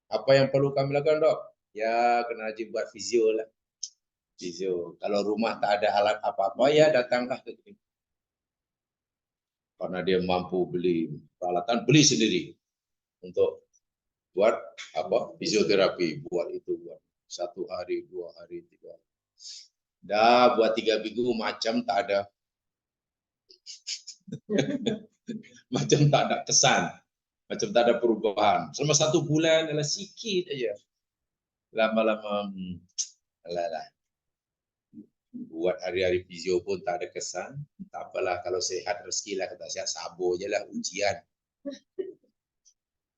Apa yang perlu kami lakukan dok? Ya kena rajin buat fisio lah. Fisio. Kalau rumah tak ada alat apa-apa ya datanglah ke klinik. Karena dia mampu beli peralatan, beli sendiri untuk buat fisioterapi, buat itu buat. 1 hari, 2 hari, 3 hari. Dah buat 3 minggu macam tak ada. Macam tak ada kesan. Macam tak ada perubahan. Selama 1 bulan adalah sikit aja. Lama-lama, alah. Buat hari-hari fizio pun tak ada kesan. Tak apalah, kalau sehat rezeki lah, kata sehat sabar je lah, ujian.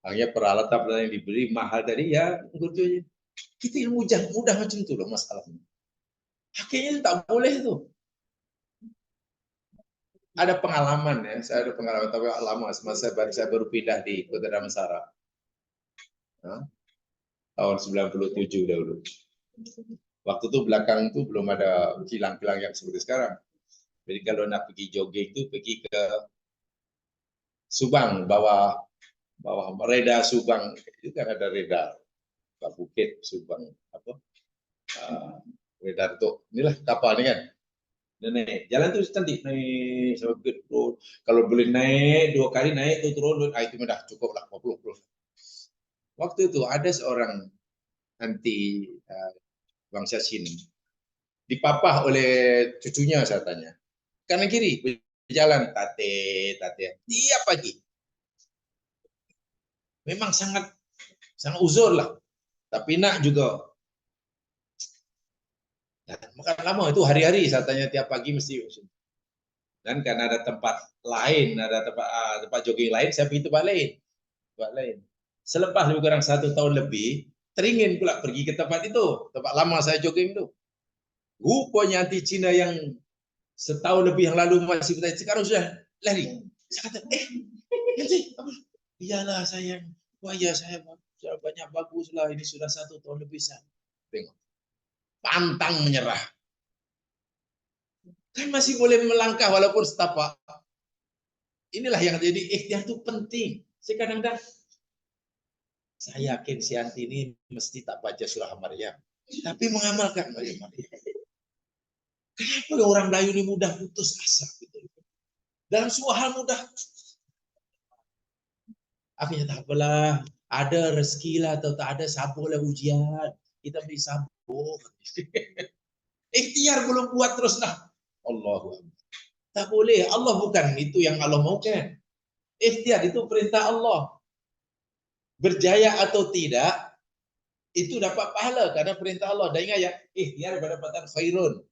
Hanya peralatan yang diberi mahal tadi ya, begitu aja. Kita ilmu mudah macam tu loh masalahnya. Akhirnya tak boleh tu. Ada pengalaman ya, saya ada pengalaman tapi lama semasa saya baru pindah di Kota Damansara. Tahun 97 dahulu. Waktu itu belakang itu belum ada kilang-kilang yang seperti sekarang. Jadi kalau nak pergi jogging itu pergi ke Subang, bawah reda Subang, itu kan ada reda Pak Bukit Subang apa? Reda untuk inilah kapal ini kan. Dan naik. Jalan tu cantik, naik sampai Bukit Road. Kalau boleh naik 2 kali naik tu turun, itu dah cukup lah 40. Waktu itu ada seorang anti bangsa Cina dipapah oleh cucunya, saya tanya. Kanan kiri berjalan tate tiap pagi. Memang sangat uzur lah. Tapi nak juga. Makan lama itu hari-hari saya tanya tiap pagi mesti. Dan karena ada tempat lain, ada tempat jogging lain, saya pergi tempat lain. Selepas lebih kurang 1 tahun lebih, teringin pula pergi ke tempat itu, tempat lama saya jogging itu. Rupanya anti Cina yang setahun lebih yang lalu masih bertanya, sekarang sudah lari. Saya kata, nanti apa? Iyalah sayang, wah ya saya banyak bagus lah, ini sudah 1 tahun lebih saya. Tengok, pantang menyerah. Kan masih boleh melangkah walaupun setapak. Inilah yang jadi ikhtiar itu penting. Saya kadang-kadang, saya yakin si Anti ini mesti tak baca surah Maryam, tapi mengamalkan Maryam. Kenapa orang Melayu ini mudah putus asa? Gitu. Dalam semua hal mudah. Akhirnya tak apalah, ada rezeki lah atau tak ada, sabarlah ujian. Kita beri sabar. Ikhtiar belum buat terus lah. Allahu Akbar. Tak boleh. Allah bukan itu yang Allah maukan. Ikhtiar itu perintah Allah. Berjaya atau tidak, itu dapat pahala karena perintah Allah. Dan ingat ya, ikhtiar berdapatan khairun.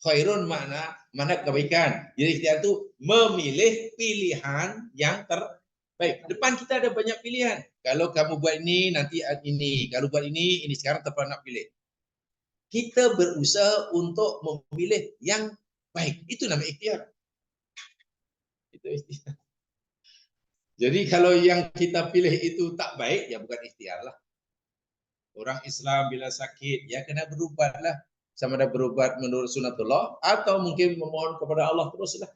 Khairun mana kebaikan. Jadi ikhtiar itu memilih pilihan yang terbaik. Depan kita ada banyak pilihan. Kalau kamu buat ini, nanti ini. Kalau buat ini sekarang terpaksa nak pilih. Kita berusaha untuk memilih yang baik. Itu namanya ikhtiar. Itu ikhtiar. Jadi kalau yang kita pilih itu tak baik, ya bukan ikhtiar lah. Orang Islam bila sakit, ya kena berubat lah. Sama ada berubat menurut sunatullah, atau mungkin memohon kepada Allah teruslah.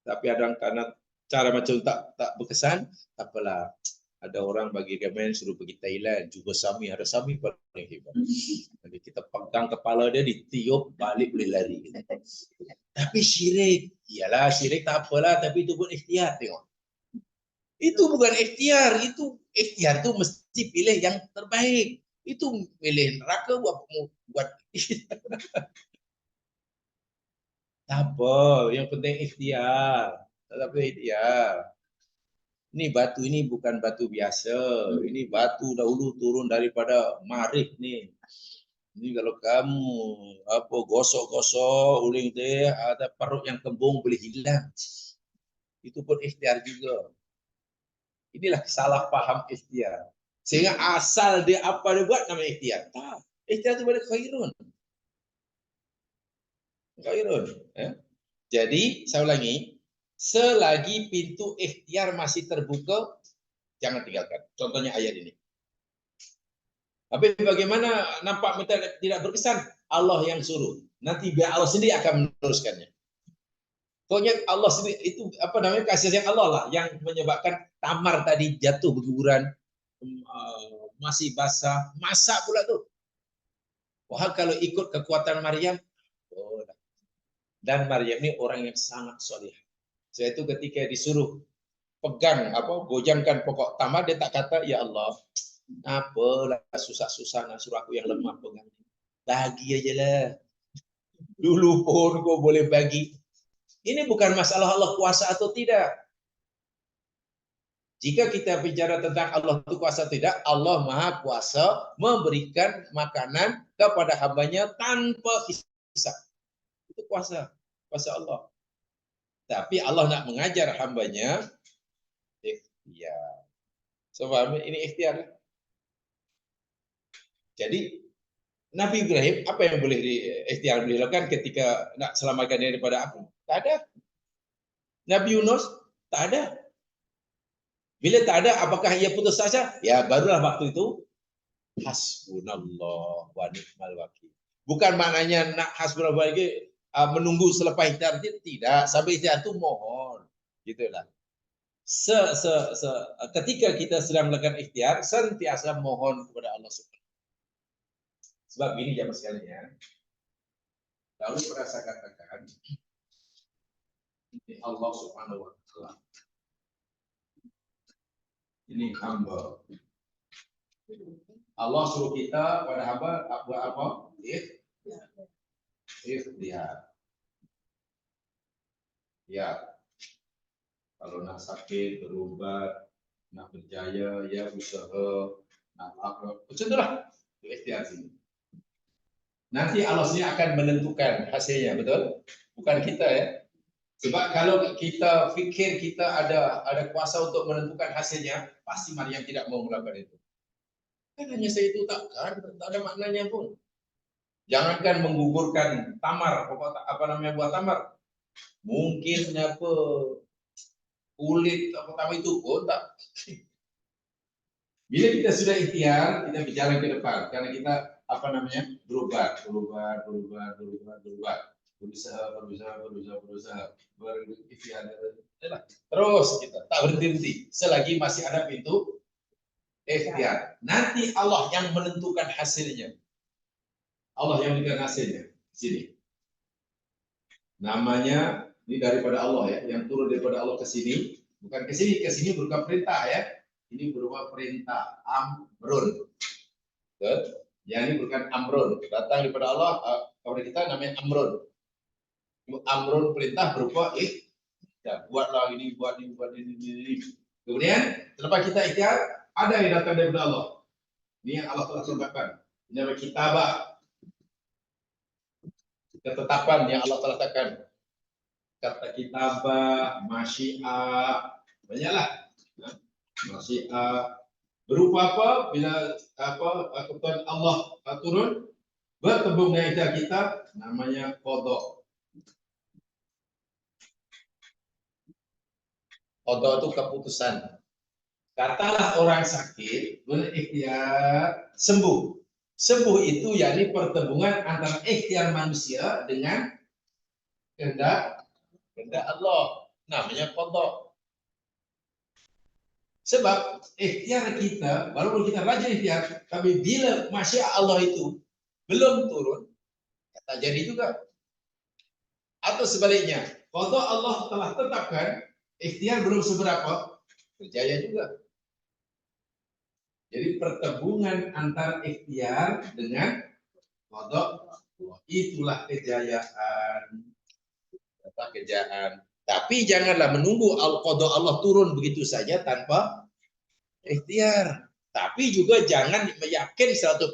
Tapi ada karena cara macam tak berkesan, tak apalah. Ada orang bagi rekomen suruh pergi Thailand, juga Sami, ada Sami paling hebat. Jadi kita pegang kepala dia, ditiup, balik boleh lari. Tapi syirik, iyalah syirik tak apalah, tapi itu pun ikhtiar, tengok. Itu bukan ikhtiar, itu ikhtiar itu mesti pilih yang terbaik. Itu pilih neraka buat tak apa, yang penting ikhtiar. Tak apa ikhtiar. Ini batu ini bukan batu biasa. Ini batu dahulu turun daripada Marif nih. Ini kalau kamu gosok-gosok uling dia, ada perut yang kembung boleh hilang. Itu pun ikhtiar juga. Inilah salah paham ikhtiar. Sehingga asal dia apa dia buat namanya ikhtiar. Tak. Ikhtiar itu pada khairun. Khairun. Jadi saya ulangi, selagi pintu ikhtiar masih terbuka, jangan tinggalkan. Contohnya ayat ini. Tapi bagaimana nampak tidak berkesan? Allah yang suruh. Nanti biar Allah sendiri akan meneruskannya. Pokoknya Allah sendiri itu kasih sayang Allah lah yang menyebabkan tamar tadi jatuh berguguran, masih basah, masak pula tuh. Wah kalau ikut kekuatan Maryam, dan Maryam ini orang yang sangat soleh. Saya itu ketika disuruh pegang gojangkan pokok tamar, dia tak kata ya Allah, Apalah susah-susah nak suruh aku yang lemah pegang. Bagi aja lah. Dulu pun kau boleh bagi. Ini bukan masalah Allah kuasa atau tidak. Jika kita bicara tentang Allah itu kuasa tidak, Allah Maha Kuasa memberikan makanan kepada hambanya tanpa hisab. Itu kuasa Allah. Tapi Allah nak mengajar hambanya ikhtiar. Sebab ini ikhtiar. Jadi Nabi Ibrahim apa yang boleh ikhtiar dilakukan ketika nak selamatkan diri daripada api? Tak ada. Nabi Yunus tak ada. Bila tak ada, apakah ia putus asa? Ya barulah waktu itu hasbunallah wa ni'mal wakil. Bukan maknanya nak hasbunallah wa ni'mal wakil menunggu selepas ikhtiar, tidak. Sampai ikhtiar itu mohon. Gitulah. Ketika kita sedang melakukan ikhtiar, sentiasa mohon kepada Allah Subhanahu. Sebab ini jamaah sekalian, lalu pernah saya katakan, ini Allah Subhanahu wa Ta'ala. Ini hamba. Allah suruh kita pada hamba buat apa? Ikhtiar. Ya. Kalau nak sakit, berubat, nak berjaya, ya usaha, nak apa, macam itulah. Ikhtiar sini. Nanti Allah sendiri akan menentukan hasilnya, betul? Bukan kita ya. Sebab kalau kita fikir kita ada kuasa untuk menentukan hasilnya, pasti mana yang tidak mau melakukan itu. Kan hanya saya itu tak ada maknanya pun. Jangankan menggugurkan tamar, apa namanya buat tamar. Mungkin apa kulit apa tamar itu pun tak. Bila kita sudah ikhtiar, kita berjalan ke depan karena kita apa namanya berubah, berusaha, berikhtiar, terus kita tak berhenti selagi masih ada pintu ikhtiar. Nanti Allah yang menentukan hasilnya. Allah yang memberikan hasilnya. Sini. Namanya ini daripada Allah ya, yang turun daripada Allah ke sini, bukan ke sini berupa perintah ya. Ini berupa perintah amrun. Yang ini bukan amrun, datang daripada Allah kepada kita namanya amrun. Amrun perintah berupa ya, buatlah ini, buat ini. Kemudian selepas kita ikhtiar, ada yang datang daripada Allah. Ini yang Allah telah tentukan. Ini namanya kitabah. Ketetapan yang Allah telah letakkan. Kata kitabah, masyiah, banyaklah. Masyiah. Berupa apa? Bila keputusan Allah turun bertemu dengan ikhtiar kita, namanya qada. Qada itu keputusan. Katalah orang sakit berikhtiar sembuh. Sembuh itu yakni pertemuan antara ikhtiar manusia dengan kehendak Allah. Namanya qada. Sebab ikhtiar kita, walaupun kita rajin ikhtiar, tapi bila masya Allah itu belum turun, tak jadi juga. Atau sebaliknya, qada Allah telah tetapkan, ikhtiar belum seberapa, berjaya juga. Jadi pertemuan antara ikhtiar dengan qada, itulah kejayaan. Tapi janganlah menunggu qada Allah turun begitu saja tanpa ikhtiar. Tapi juga jangan meyakin 100%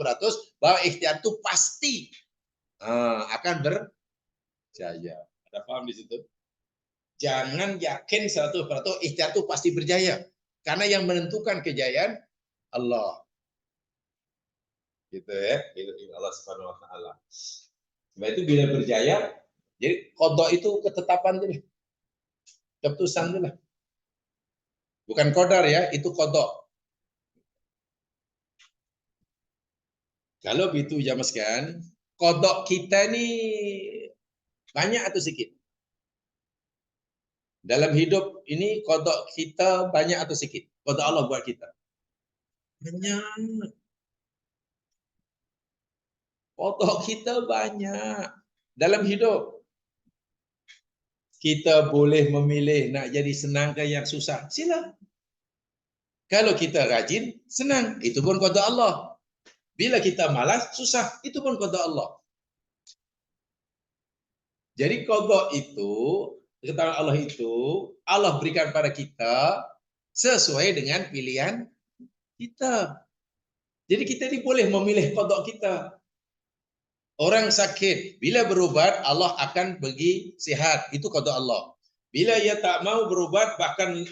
bahwa ikhtiar itu pasti akan berjaya. Ada paham di situ? Jangan yakin 100% ikhtiar itu pasti berjaya. Karena yang menentukan kejayaan Allah. Gitu ya. Itu Allah Subhanahu wa Ta'ala. Sebab itu bila berjaya, jadi qada itu ketetapan dulu. Keputusan dulu. Bukan qadar ya, itu qada. Kalau begitu jamaah sekalian, qada kita ini banyak atau sedikit? Dalam hidup ini qada kita banyak atau sedikit? Qada Allah buat kita. Banyak. Qada kita banyak. Dalam hidup kita boleh memilih nak jadi senang ke yang susah. Sila. Kalau kita rajin, senang. Itu pun qada Allah. Bila kita malas, susah. Itu pun qada Allah. Jadi qada itu, ketahuan Allah itu, Allah berikan pada kita sesuai dengan pilihan kita. Jadi kita ini boleh memilih qada kita. Orang sakit, bila berubat, Allah akan bagi sihat. Itu qada Allah. Bila ia tak mau berubat, bahkan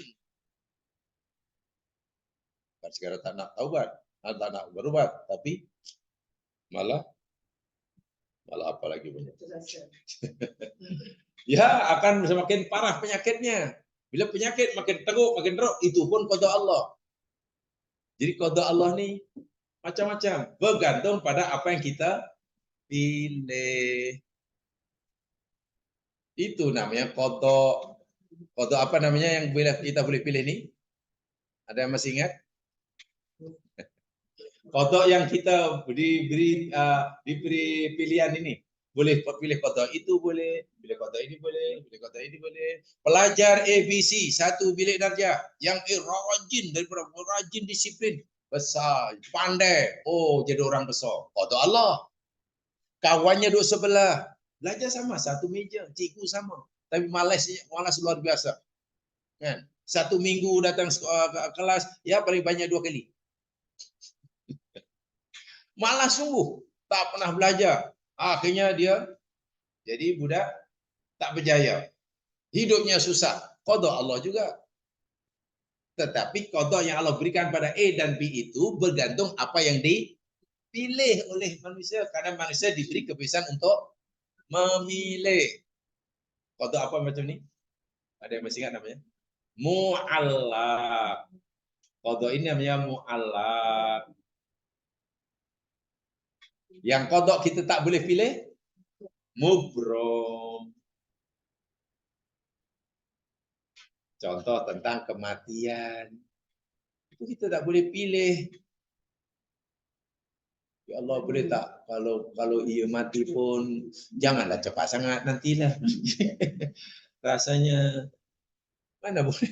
sekarang tak nak taubat, tak nak berubat, tapi malah apa lagi banyak. Ya, akan semakin parah penyakitnya. Bila penyakit makin teruk, makin teruk, itu pun qada Allah. Jadi qada Allah ni macam-macam, bergantung pada apa yang kita pilih. Itu namanya qada. Qada apa namanya yang kita boleh pilih ni? Ada yang masih ingat? Qada yang kita diberi pilihan ini. Boleh pilih qada itu boleh, pilih qada ini boleh, pilih qada ini boleh. Pelajar ABC, satu bilik darjah, yang rajin, daripada rajin disiplin, besar, pandai, oh jadi orang besar. Qada Allah. Kawannya duduk sebelah, belajar sama, satu meja, cikgu sama, tapi malas luar biasa. Kan? Satu minggu datang kelas, ya paling banyak 2 kali. Malas sungguh, tak pernah belajar. Akhirnya dia jadi budak tak berjaya. Hidupnya susah. Qada Allah juga. Tetapi qada yang Allah berikan pada A dan B itu bergantung apa yang dipilih oleh manusia. Karena manusia diberi kebebasan untuk memilih. Qada apa macam ni? Ada yang masih ingat namanya? Mu'allaq. Qada ini namanya mu'allaq. Yang qada kita tak boleh pilih, mubrom. Contoh tentang kematian. Itu kita tak boleh pilih. Ya Allah, boleh tak kalau ia mati pun janganlah cepat sangat nantilah. Rasanya mana boleh.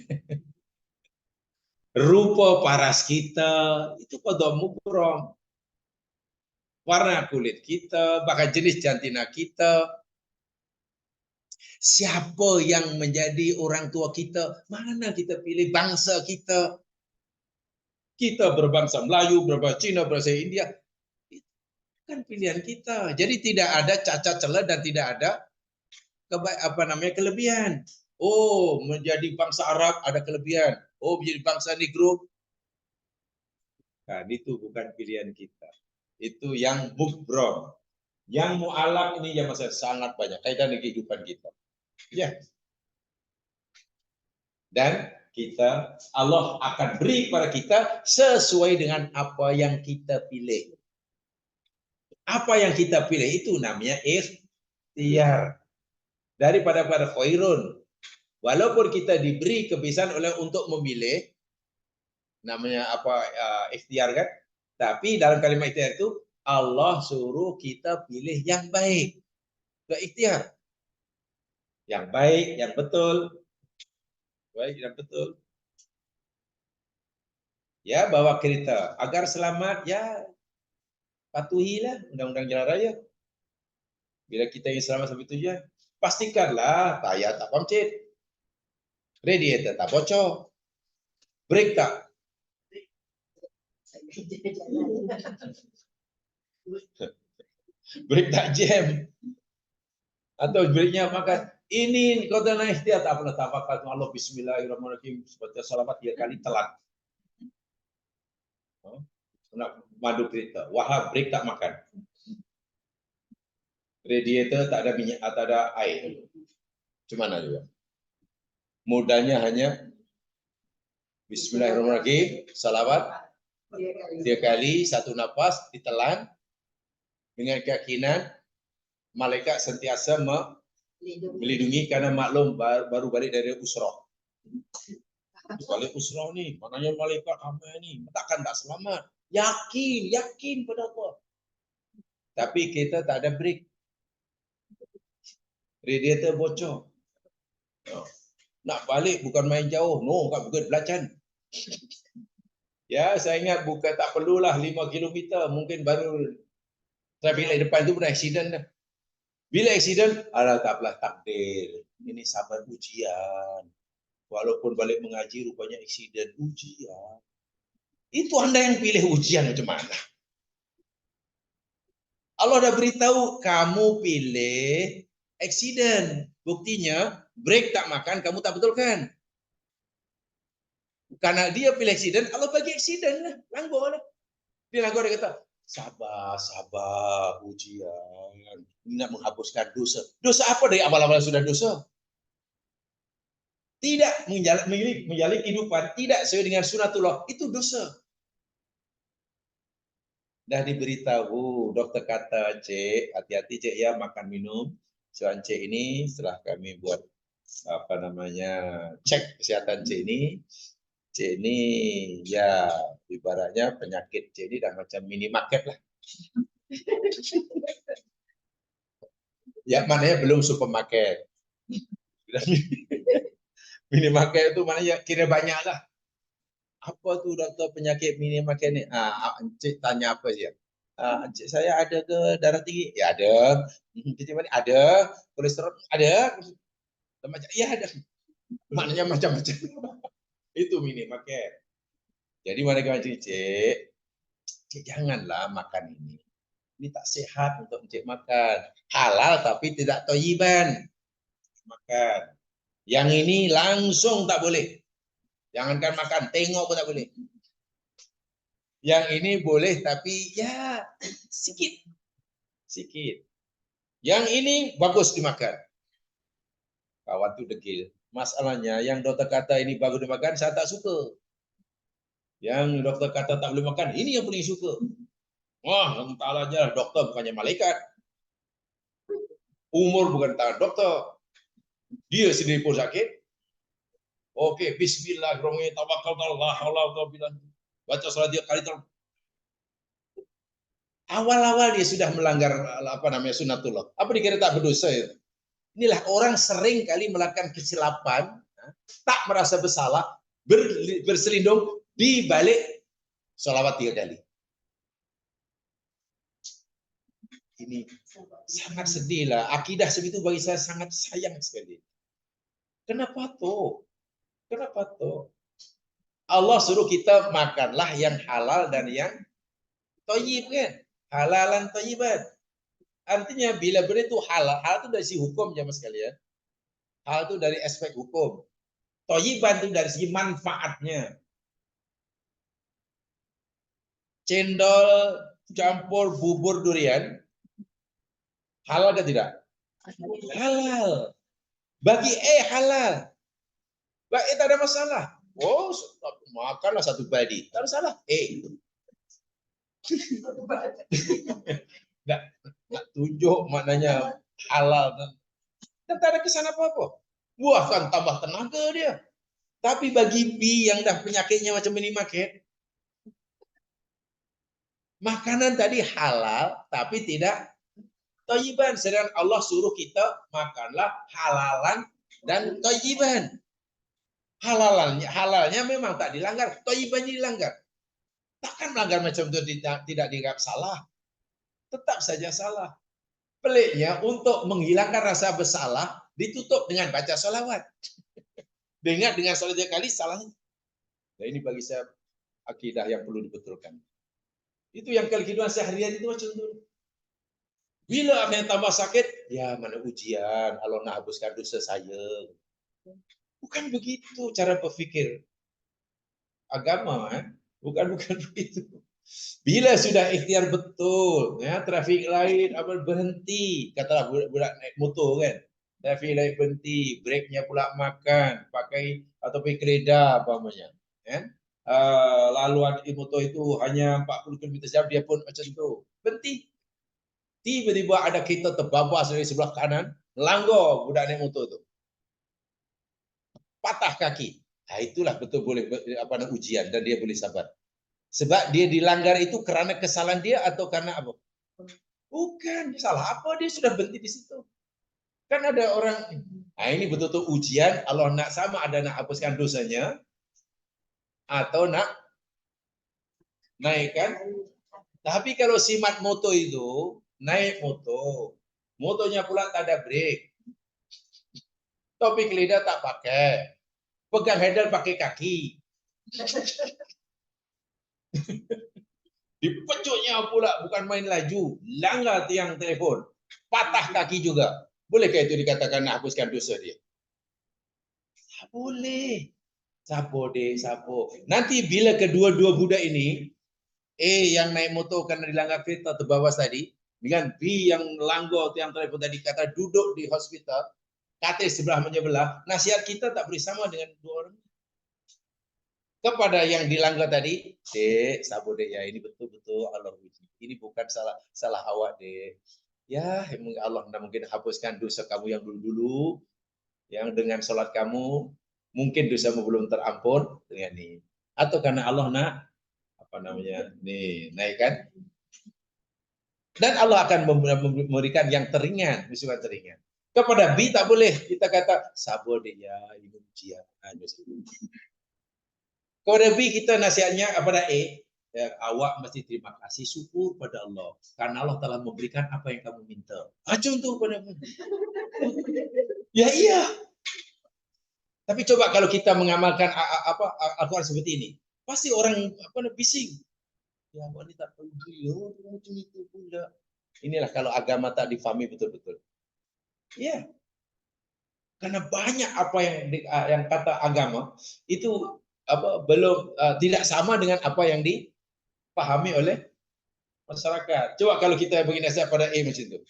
Rupa paras kita itu qada mubrom. Warna kulit kita, bahkan jenis jantina kita. Siapa yang menjadi orang tua kita? Mana kita pilih bangsa kita? Kita berbangsa Melayu, berbangsa Cina, berbangsa India. Itu kan pilihan kita. Jadi tidak ada cacat celah dan tidak ada kelebihan. Oh, menjadi bangsa Arab ada kelebihan. Oh, menjadi bangsa Negro. Kan itu bukan pilihan kita. Itu yang mubrom. Yang mu'alaq ini yang masih sangat banyak kaitan dengan kehidupan kita. Ya. Dan Allah akan beri kepada kita sesuai dengan apa yang kita pilih. Apa yang kita pilih itu namanya ikhtiar. Daripada khairun. Walaupun kita diberi kebebasan untuk memilih, namanya ikhtiar kan? Tapi dalam kalimat ikhtiar itu Allah suruh kita pilih yang baik. Itu ikhtiar. Yang baik, yang betul. Baik, yang betul. Ya, bawa kereta agar selamat, ya patuhilah undang-undang jalan raya. Bila kita ingin selamat sampai tujuan, pastikanlah tayar tak pancit, radiator tak bocor, brake tak brake tak jam, atau brake-nya makan. Ini kau dah naik ikhtiar tak pernah tafakat Allah bismillahirrahmanirrahim sebaca selamat 3 kali telat. Nak madu kereta, wahab brake tak makan. Radiator tak ada minyak, tak ada air. Cuma mana juga. Modalnya hanya bismillahirrahmanirrahim, salawat 3 kali, 1 nafas ditelan dengan keyakinan malaikat sentiasa melindungi karena maklum baru balik dari usrah. Balik usrah ni, maknanya malaikat ramai ni, takkan tak selamat. Yakin pada Allah. Tapi kita tak ada break. Radiator bocor. Nak balik bukan main jauh, no, kat Bukit Belacan. Ya, saya ingat bukan tak perlulah 5 kilometer, mungkin baru traffic light depan itu pun aksiden dah. Bila aksiden, alah tak apalah, takdir. Ini sabar ujian. Walaupun balik mengaji rupanya aksiden, ujian. Itu Anda yang pilih ujian macam mana? Allah dah beritahu kamu pilih aksiden. Buktinya break tak makan, kamu tak betulkan. Karena dia pilih aksiden, Allah bagi aksiden lah, langgar lah. Dia langgar, dia kata, sabar, sabar, ujian. Nak menghapuskan dosa. Dosa apa dari awal-awal sudah dosa? Tidak menjalani kehidupan, tidak sesuai dengan sunatullah, itu dosa. Dah diberitahu, dokter kata, Cik, hati-hati Cik ya, makan minum. Soal Cik ini setelah kami buat cek kesehatan Cik ini ya ibaratnya penyakit Cik ini dah macam minimarket lah. Ya maknanya belum supermarket. Minimarket itu maknanya kira banyak lah. Apa tu dokter penyakit minimarket ni? Encik tanya apa dia? Encik saya ada ke darah tinggi? Ya ada. Kecil mana? Ada. Kolesterol? Ada. Macam ya ada. Maknanya macam-macam. Itu minimarket. Jadi mereka macam Cik janganlah makan ini. Ini tak sehat untuk Encik makan. Halal tapi tidak toyiban. Makan. Yang ini langsung tak boleh. Jangankan makan, tengok pun tak boleh. Yang ini boleh tapi ya sikit. Sikit. Yang ini bagus dimakan. Kawan tu degil. Masalahnya yang dokter kata ini bagus dimakan, saya tak suka. Yang dokter kata tak boleh makan, ini yang paling suka. Wah, entahlah aja, dokter bukannya malaikat. Umur bukan tangan dokter. Dia sendiri pun sakit. Oke, bismillahirrahmanirrahim. Tawakkalna baca salat dia kali terus. Awal-awal dia sudah melanggar sunatullah. Apa dikira tak berdosa itu? Inilah orang sering kali melakukan kesilapan, tak merasa bersalah, berselindung di balik sholawat 3 kali. Ini sangat sedih lah. Akidah segitu bagi saya sangat sayang sekali. Kenapa tuh? Kenapa tuh? Allah suruh kita makanlah yang halal dan yang thayyib kan? Halalan thayyiban. Artinya bila benda itu halal, halal itu dari segi hukum ya mas sekalian. Halal itu dari aspek hukum. Thayyiban itu dari segi manfaatnya. Cendol campur bubur durian halal atau tidak? Halal. Bagi halal. Bagi tak ada masalah. Oh, makanlah satu badi. Tak ada salah. Nak tunjuk maknanya halal. Dan tak ada kesan apa-apa. Wah, kan tambah tenaga dia. Tapi bagi B yang dah penyakitnya macam minimarket, makanan tadi halal, tapi tidak thayyiban. Sedangkan Allah suruh kita makanlah halalan dan thayyiban. Halalnya memang tak dilanggar, thayyibannya dilanggar. Takkan melanggar macam itu tidak dianggap salah. Tetap saja salah. Peliknya untuk menghilangkan rasa bersalah ditutup dengan baca sholawat. Dengan sholat 3 kali salahnya. Nah, ini bagi saya akidah yang perlu dibetulkan. Itu yang kehidupan sehari-hari itu macam itu. Bila akan tambah sakit, ya mana ujian, Allah nak hapuskan dosa saya. Bukan begitu cara berfikir agama, bukan begitu. Bila sudah ikhtiar betul, ya traffic light berhenti, katalah budak naik motor kan, traffic light berhenti, brakenya pula makan, pakai atau pakai kereta apa namanya, ya. Laluan motor itu hanya 40 km/jam, dia pun macam itu berhenti. Tiba-tiba ada kereta terbabas dari sebelah kanan, langgar budak naik motor itu, patah kaki. Nah, itulah betul boleh ujian dan dia boleh sabar. Sebab dia dilanggar itu karena kesalahan dia atau karena apa? Bukan, salah apa dia sudah berhenti di situ. Kan ada orang, nah ini betul-betul ujian, Allah nak sama ada nak hapuskan dosanya atau nak naik kan? Tapi kalau simat moto itu naik motonya pula tak ada brake, topik lidah tak pakai, pegang handle pakai kaki, dipecutnya pula bukan main laju, langgar tiang telepon, patah kaki juga. Bolehkah itu dikatakan nak hapuskan dosa dia? Tak boleh. Sapo deh, sapo. Nanti bila kedua-dua budak ini, yang naik motor karena dilanggar kereta terbawas tadi, dengan B yang langgar tiang telepon tadi kata duduk di hospital, kata sebelah menyebelah, nasihat kita tak boleh sama dengan dua orang. Kepada yang dilanggar tadi, dek, sabar dek ya, ini betul-betul Allah uji. Ini bukan salah awak dek. Ya, Allah mungkin hapuskan dosa kamu yang dulu-dulu, yang dengan sholat kamu, mungkin dosamu belum terampun dengan ini. Atau karena Allah nak, apa namanya, nih, naik kan? Dan Allah akan memberikan yang teringan, bersifat teringan. Kepada B tak boleh, kita kata, sabar dek ya, ini ujian. Kepada B kita nasihatnya kepada ya, awak mesti terima kasih syukur pada Allah karena Allah telah memberikan apa yang kamu minta. Contoh pada ya iya. Tapi coba kalau kita mengamalkan Al-Quran seperti ini, pasti orang bising. Ya wanita perlu macam itu pula. Inilah kalau agama tak difahami betul-betul. Ya. Karena banyak apa yang kata agama itu belum tidak sama dengan apa yang dipahami oleh masyarakat. Coba kalau kita bagi nasihat pada macam itu.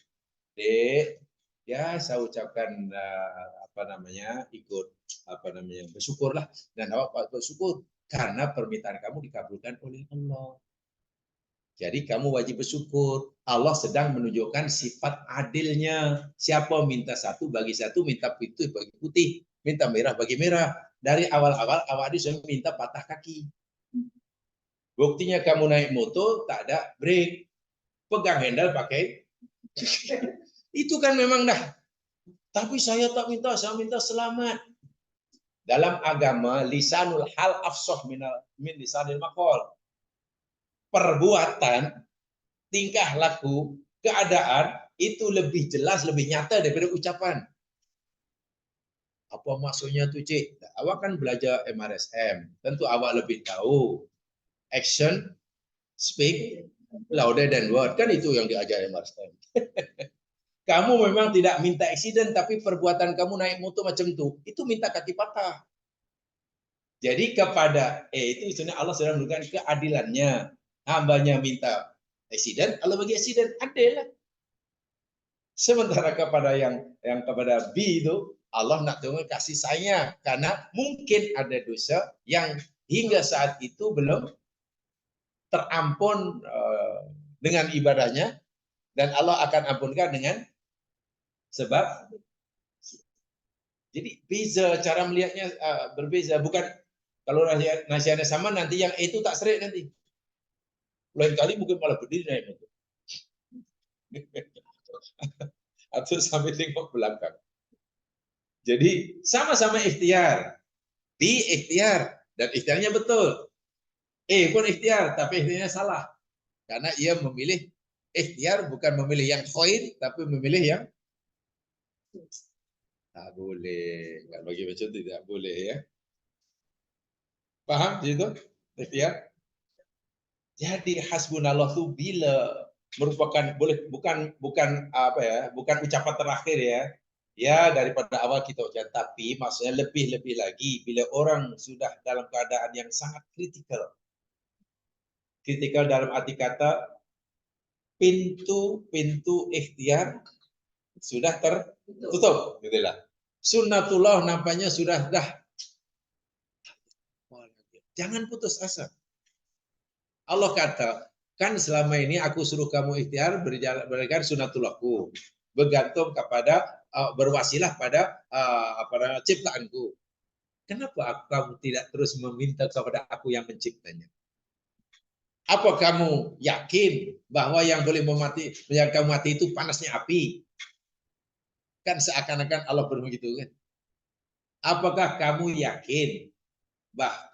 Dek, ya saya ucapkan ikut bersyukurlah dan awak bersyukur karena permintaan kamu dikabulkan oleh Allah. Jadi kamu wajib bersyukur. Allah sedang menunjukkan sifat adilnya. Siapa minta satu bagi satu, minta putih bagi putih, minta merah bagi merah. Dari awal-awal awak sudah minta patah kaki. Buktinya kamu naik motor tak ada brake, pegang handle pakai. Itu kan memang dah. Tapi saya tak minta, saya minta selamat. Dalam agama lisanul hal afsah min lisanil maqal. Perbuatan, tingkah laku, keadaan itu lebih jelas, lebih nyata daripada ucapan. Apa maksudnya tuh, Cik? Awak kan belajar MRSM. Tentu awak lebih tahu. Action, speak, louder than word. Kan itu yang diajar MRSM. Kamu memang tidak minta eksiden, tapi perbuatan kamu naik motor macam itu minta kaki patah. Jadi kepada itu sebenarnya Allah sudah memberikan keadilannya. Hambanya minta eksiden, Allah bagi eksiden, adil lah. Sementara kepada yang kepada B itu, Allah nak tunggu kasih sayang karena mungkin ada dosa yang hingga saat itu belum terampun dengan ibadahnya dan Allah akan ampunkan dengan sebab. Jadi beza cara melihatnya, berbeza. Bukan kalau nasihatnya sama nanti yang itu tak serik nanti. Lain kali mungkin malah berdiri naik motor. Atau sampai tengok belakang. Jadi sama-sama ikhtiar. B ikhtiar dan ikhtiarnya betul. Pun ikhtiar tapi ikhtiarnya salah. Karena ia memilih ikhtiar bukan memilih yang khair tapi memilih yang tak boleh. Kalau bagi macam itu tidak boleh ya. Paham situ? Ikhtiar. Jadi hasbunallah itu bila merupakan bukan ucapan terakhir ya. Ya daripada awal kita ucapkan, tapi maksudnya lebih-lebih lagi bila orang sudah dalam keadaan yang sangat kritikal. Kritikal dalam arti kata pintu ikhtiar sudah tertutup, gitulah. Sunnatullah nampaknya sudah dah. Jangan putus asa. Allah kata, kan selama ini aku suruh kamu ikhtiar berikan sunnatullahku, bergantung kepada berwasilah pada ciptaanku. Kenapa kamu tidak terus meminta kepada aku yang menciptanya? Apa kamu yakin bahwa yang boleh yang kamu mati itu panasnya api? Kan seakan-akan Allah begitu kan? Apakah kamu yakin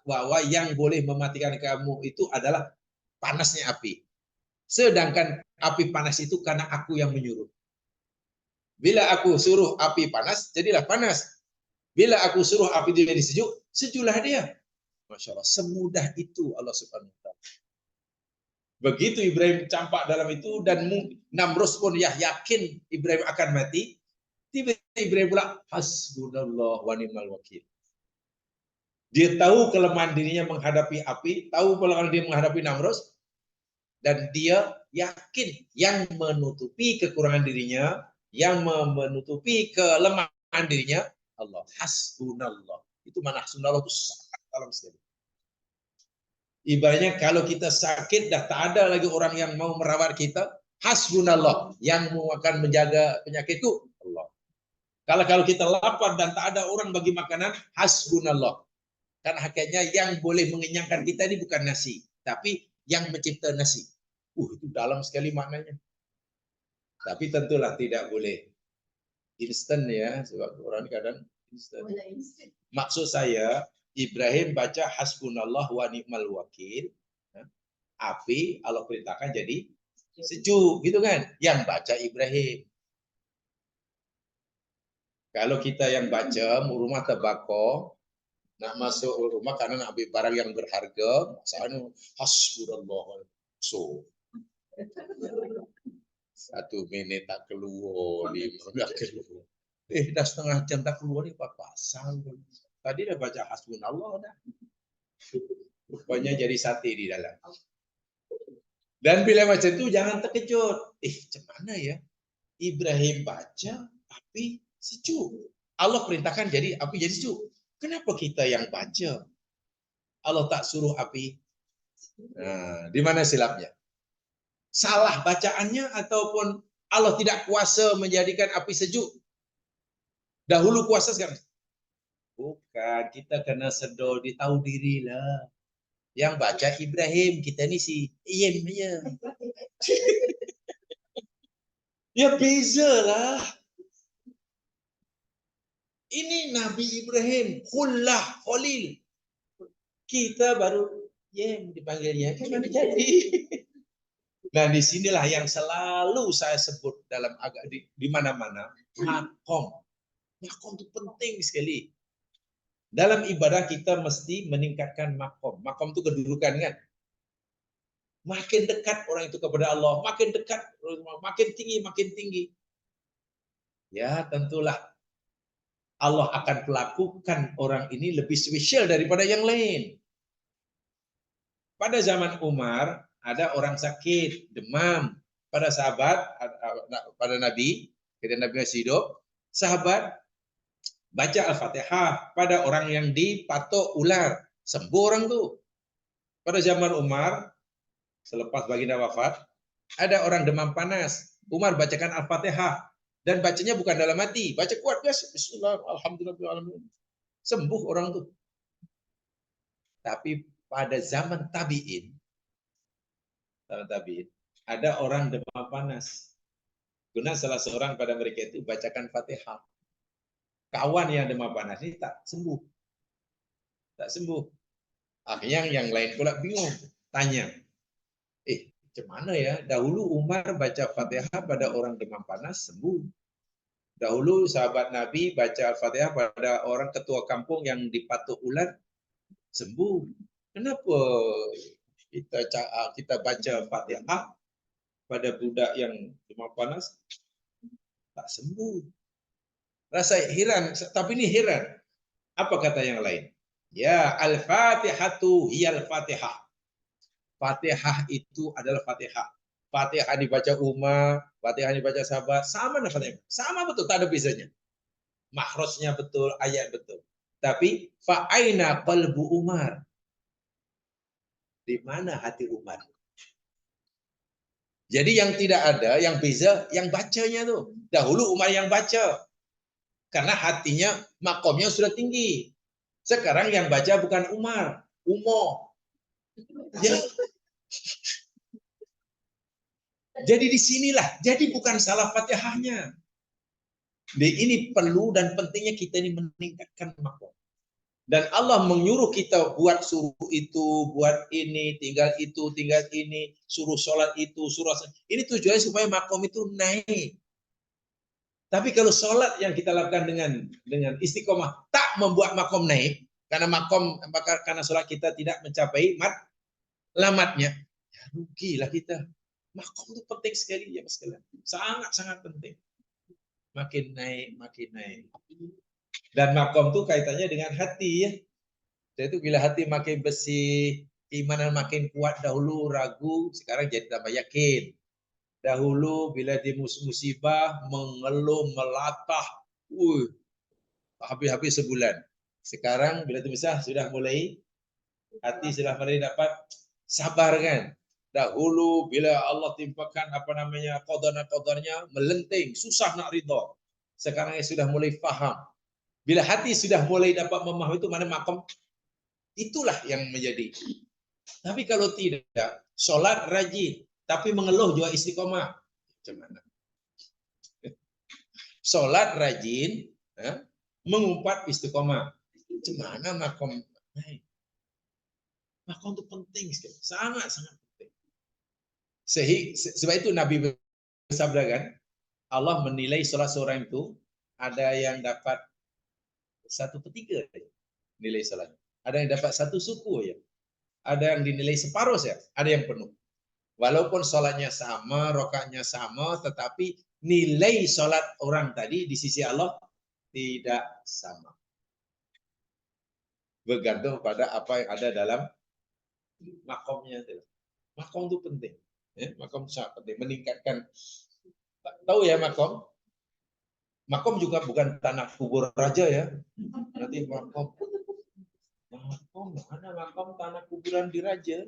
bahwa yang boleh mematikan kamu itu adalah panasnya api. Sedangkan api panas itu karena aku yang menyuruh. Bila aku suruh api panas, jadilah panas. Bila aku suruh api jadi sejuk, sejuklah dia. Masya Allah, semudah itu Allah Subhanahu wa Ta'ala. Begitu Ibrahim campak dalam itu dan Namrus pun yakin Ibrahim akan mati. Tiba-tiba Ibrahim pula hasbunallah wa ni'mal wakil. Dia tahu kelemahan dirinya menghadapi api, tahu kelemahan dia menghadapi Namrus, dan dia yakin yang menutupi kekurangan dirinya, yang menutupi kelemahan dirinya, Allah. Hasbunallah. Itu mana hasbunallah itu sangat dalam sekali. Ibaratnya kalau kita sakit, dah tak ada lagi orang yang mau merawat kita, hasbunallah. Yang akan menjaga penyakit itu Allah. Kalau kita lapar dan tak ada orang bagi makanan, hasbunallah. Karena hakikatnya yang boleh mengenyangkan kita ini bukan nasi, tapi yang mencipta nasi. Itu dalam sekali maknanya. Tapi tentulah tidak boleh instan ya, sebab orang kadang instan. Maksud saya, Ibrahim baca hasbunallah wa ni'mal wakil. Api Allah perintahkan jadi sejuk, gitu kan? Yang baca Ibrahim. Kalau kita yang baca rumah tebako, nak masuk rumah karena nak ambil barang yang berharga, maksudnya hasbunallah. So, 1 menit tak keluar, 5 tak keluar. Dah setengah jam tak keluar ni apa pasal? Tadi dah baca hasbunallah dah. Rupanya jadi sate di dalam. Dan bila macam itu jangan terkejut. Macam mana ya? Ibrahim baca, api sejuk. Allah perintahkan jadi api jadi sejuk. Kenapa kita yang baca? Allah tak suruh api. Nah, di mana silapnya? Salah bacaannya ataupun Allah tidak kuasa menjadikan api sejuk? Dahulu kuasa sekarang. Bukan, kita kena sedar, tahu dirilah. Yang baca Ibrahim, kita ni si Iyem ya. Ya bezalah. Ini Nabi Ibrahim, Khullah, Khalil. Kita baru Yem dipanggilnya. Gimana jadi? Nah, disinilah yang selalu saya sebut dalam agak di mana-mana, makom. Makom itu penting sekali. Dalam ibadah kita mesti meningkatkan makom. Makom itu kedudukan kan. Makin dekat orang itu kepada Allah, makin dekat, makin tinggi. Ya, tentulah Allah akan melakukan orang ini lebih spesial daripada yang lain. Pada zaman Umar, ada orang sakit, demam. Pada sahabat, pada Nabi, ketika Nabi masih hidup, sahabat baca Al-Fatihah pada orang yang dipatok ular. Sembuh orang tu. Pada zaman Umar, selepas baginda wafat, ada orang demam panas. Umar bacakan Al-Fatihah. Dan bacanya bukan dalam hati. Baca kuat, guys. Bismillah, alhamdulillah. Sembuh orang tu. Tapi pada zaman tabi'in, ada orang demam panas. Guna salah seorang pada mereka itu bacakan Fatihah. Kawan yang demam panas ini tak sembuh. Akhirnya yang lain pula bingung. Tanya, macam mana ya? Dahulu Umar baca Fatihah pada orang demam panas, sembuh. Dahulu sahabat Nabi baca Al-Fatihah pada orang ketua kampung yang dipatuk ular, sembuh. Kenapa kita baca Fatihah pada budak yang demam panas tak sembuh? Rasa heran, tapi ini heran. Apa kata yang lain? Ya, al-Fatihatu hiyal Fatihah. Fatihah itu adalah Fatihah. Fatihah dibaca Umar, Fatihah dibaca sahabat, sama dengan Fatihah. Sama betul, tak ada bezanya. Makhrajnya betul, ayat betul. Tapi fa'aina qalbu Umar? Di mana hati Umar? Jadi yang tidak ada, yang beza, yang bacanya tuh. Dahulu Umar yang baca. Karena hatinya, makomnya sudah tinggi. Sekarang yang baca bukan Umar, Umo. Ya. Jadi disinilah, jadi bukan salah Fatihahnya. Ini perlu dan pentingnya kita ini meningkatkan makom. Dan Allah menyuruh kita buat suruh itu, buat ini, tinggal itu, tinggal ini, suruh sholat itu, suruh ini tujuannya supaya makom itu naik. Tapi kalau sholat yang kita lakukan dengan istiqomah tak membuat makom naik, karena makom karena sholat kita tidak mencapai lamatnya, ya rugilah kita. Makom itu penting sekali ya mas sekalian, sangat penting. Makin naik. Dan makom itu kaitannya dengan hati ya. Jadi bila hati makin bersih, imanan makin kuat, dahulu ragu, sekarang jadi tambah yakin. Dahulu bila di musibah mengeluh, melatah, habis-habis sebulan. Sekarang bila itu bisa sudah mulai hati sudah mulai dapat sabar kan. Dahulu bila Allah timpakan qadarnya melenting, susah nak ridha. Sekarang sudah mulai faham. Bila hati sudah mulai dapat memahami itu mana makom, itulah yang menjadi. Tapi kalau tidak, sholat rajin, tapi mengeluh juga istiqomah. Macam mana? Sholat rajin, mengumpat istiqomah. Macam mana makom? Makom itu penting sekali, sangat penting. Sebab itu Nabi bersabda kan, Allah menilai sholat seorang itu ada yang dapat 1/3 nilai sholatnya, ada yang dapat 1 suku ya, ada yang dinilai separuh ya, ada yang penuh. Walaupun sholatnya sama, rakaatnya sama, tetapi nilai sholat orang tadi di sisi Allah tidak sama. Bergantung pada apa yang ada dalam makomnya. Makom itu penting. Ya, makom sangat penting. Meningkatkan. Tahu ya makom? Makom juga bukan tanah kubur raja ya. Nanti makom. Mana makom tanah kuburan di raja?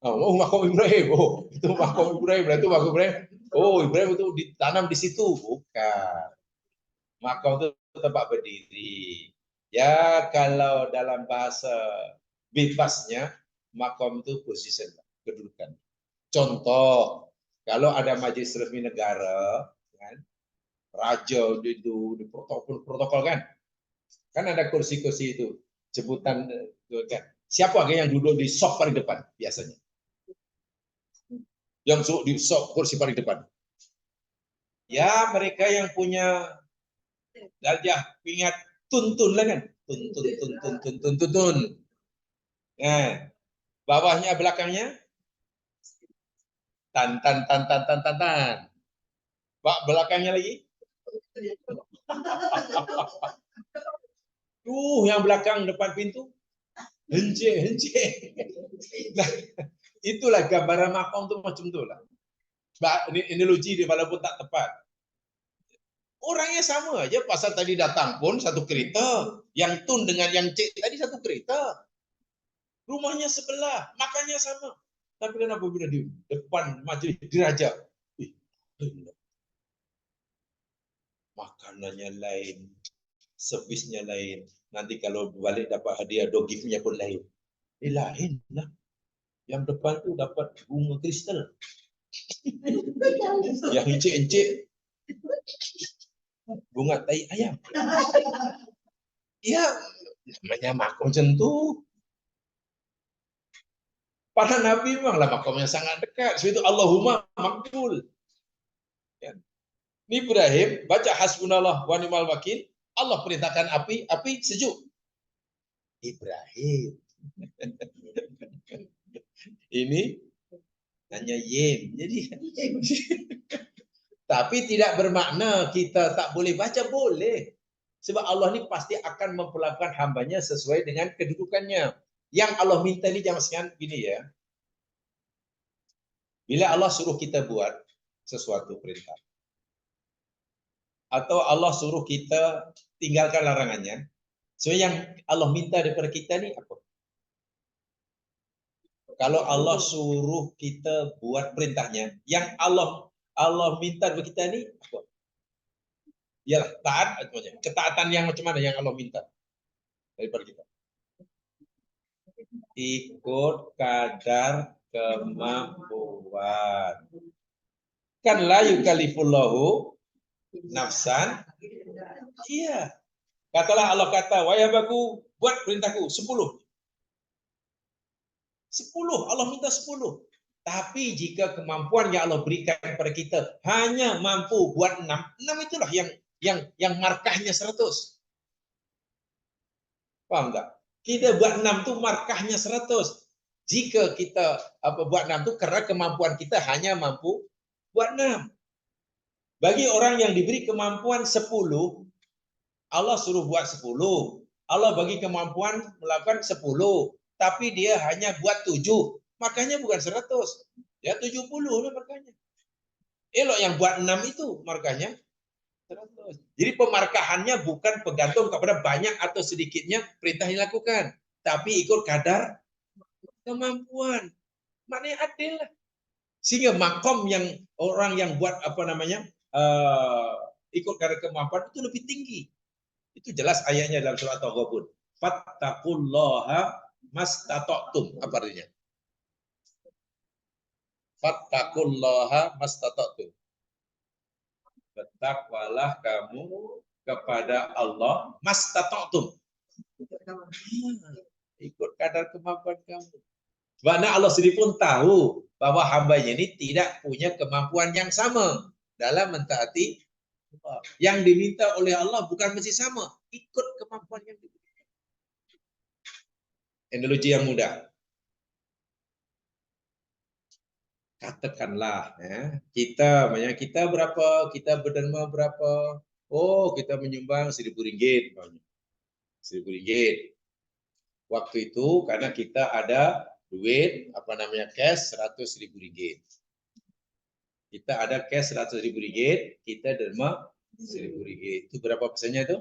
Oh, makom Ibrahim. Oh, itu makom Ibrahim. Itu makom Ibrahim. Oh, Ibrahim itu ditanam di situ. Bukan. Makom itu tempat berdiri. Ya, kalau dalam bahasa bebasnya, makom itu position, kedudukan. Contoh, kalau ada majelis resmi negara, kan, raja itu di protokol kan ada kursi-kursi itu, sebutan kan. Siapa yang duduk di sok paling depan biasanya? Yang di sok kursi paling depan. Ya, mereka yang punya darjah pingat tuntun lah kan, tuntun. Nah, bawahnya belakangnya tan. Pak belakangnya lagi. Yang belakang depan pintu hence. Nah, itulah gambaran makom tuh macam itulah. Ini logi dia walaupun tak tepat. Orangnya sama aja, pasal tadi datang pun satu kereta, yang tun dengan yang cek tadi satu kereta. Rumahnya sebelah, makannya sama. Tapi kenapa bila di depan majelis diraja? Makanannya lain, servisnya lain. Nanti kalau balik dapat hadiah dogifnya pun lain. Lain lah. Yang depan tu dapat bunga kristal. Yang encik-encik bunga tai ayam. Ya, namanya makom macam tu. Para nabi memanglah makomnya sangat dekat. Sebab itu Allahumma makbul. Ya. Ini Ibrahim baca hasbunallah wa ni'mal wakil. Allah perintahkan api sejuk. Ibrahim. Ini hanya yem. Jadi tapi tidak bermakna kita tak boleh baca, boleh. Sebab Allah ini pasti akan memperlakukan hambanya sesuai dengan kedudukannya. Yang Allah minta ini jangan sekian gini ya. Bila Allah suruh kita buat sesuatu perintah, atau Allah suruh kita tinggalkan larangannya, so yang Allah minta daripada kita ini apa? Kalau Allah suruh kita buat perintahnya, yang Allah minta daripada kita ini apa? Yalah, taat. Ketaatan yang macam mana yang Allah minta daripada kita? Ikut kadar kemampuan. Kan la yukallifullahu nafsan. Iya. Katalah Allah kata, wahai hambaku, buat perintahku 10. 10, Allah minta 10. Tapi jika kemampuan yang Allah berikan kepada kita hanya mampu buat 6, 6 itulah yang markahnya 100. Paham enggak? Kita buat 6 itu markahnya 100. Jika kita buat 6 itu karena kemampuan kita hanya mampu buat 6. Bagi orang yang diberi kemampuan 10, Allah suruh buat 10. Allah bagi kemampuan melakukan 10, tapi dia hanya buat 7. Makanya bukan 100. Ya 70 lah markahnya. Elok yang buat 6 itu markahnya 100. Jadi pemarkahannya bukan bergantung kepada banyak atau sedikitnya perintah yang dilakukan, tapi ikut kadar kemampuan. Maknanya adil lah. Sehingga makom yang orang yang buat ikut kadar kemampuan itu lebih tinggi. Itu jelas ayatnya dalam surat At-Taghabun. Fattaqullaha mastata'tum. Apa artinya? Fattaqullaha mastata'tum. Bertakwalah kamu kepada Allah mastata'tum. Ikut kadar kemampuan kamu. Karena Allah sendiri pun tahu bahwa hambanya ini tidak punya kemampuan yang sama dalam mentaati. Yang diminta oleh Allah bukan mesti sama, ikut kemampuan yang diberikan. Analogi yang mudah. Katakanlah, kita berapa, kita berderma berapa? Oh, kita menyumbang Rp1.000, Rp1.000. Waktu itu karena kita ada duit cash Rp100.000. Kita ada cash Rp100.000, kita derma Rp1.000. Itu berapa persennya itu?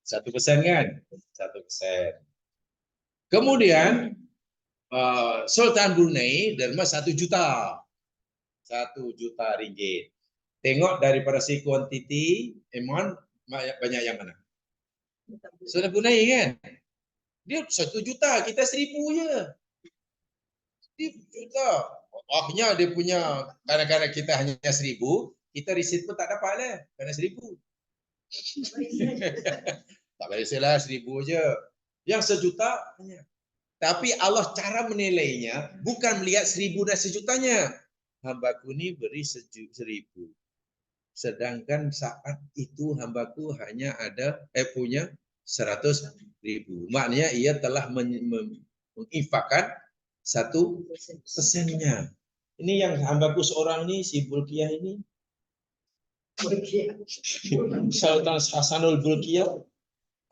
1% kan? 1%. Kemudian Sultan Brunei derma 1 juta. 1 juta ringgit. Tengok daripada si kuantiti amount banyak yang mana? Sultan Brunei kan? Dia 1 juta, kita 1.000 je. 1 juta. Akhirnya dia punya, kadang-kadang kita hanya 1.000, kita riset pun tak dapat lah, kerana 1.000. Tak biasalah 1.000 je. Yang 1 juta hanya. Tapi Allah cara menilainya bukan melihat 1.000 dan 1 jutanya. Hambaku ni beri 1.000. Sedangkan saat itu hambaku hanya ada punya 100.000. Maknanya ia telah menginfakkan 1%-nya. Ini yang hambaku seorang ni, si Bulkiah ini. Sultan Hasanul Bulkiah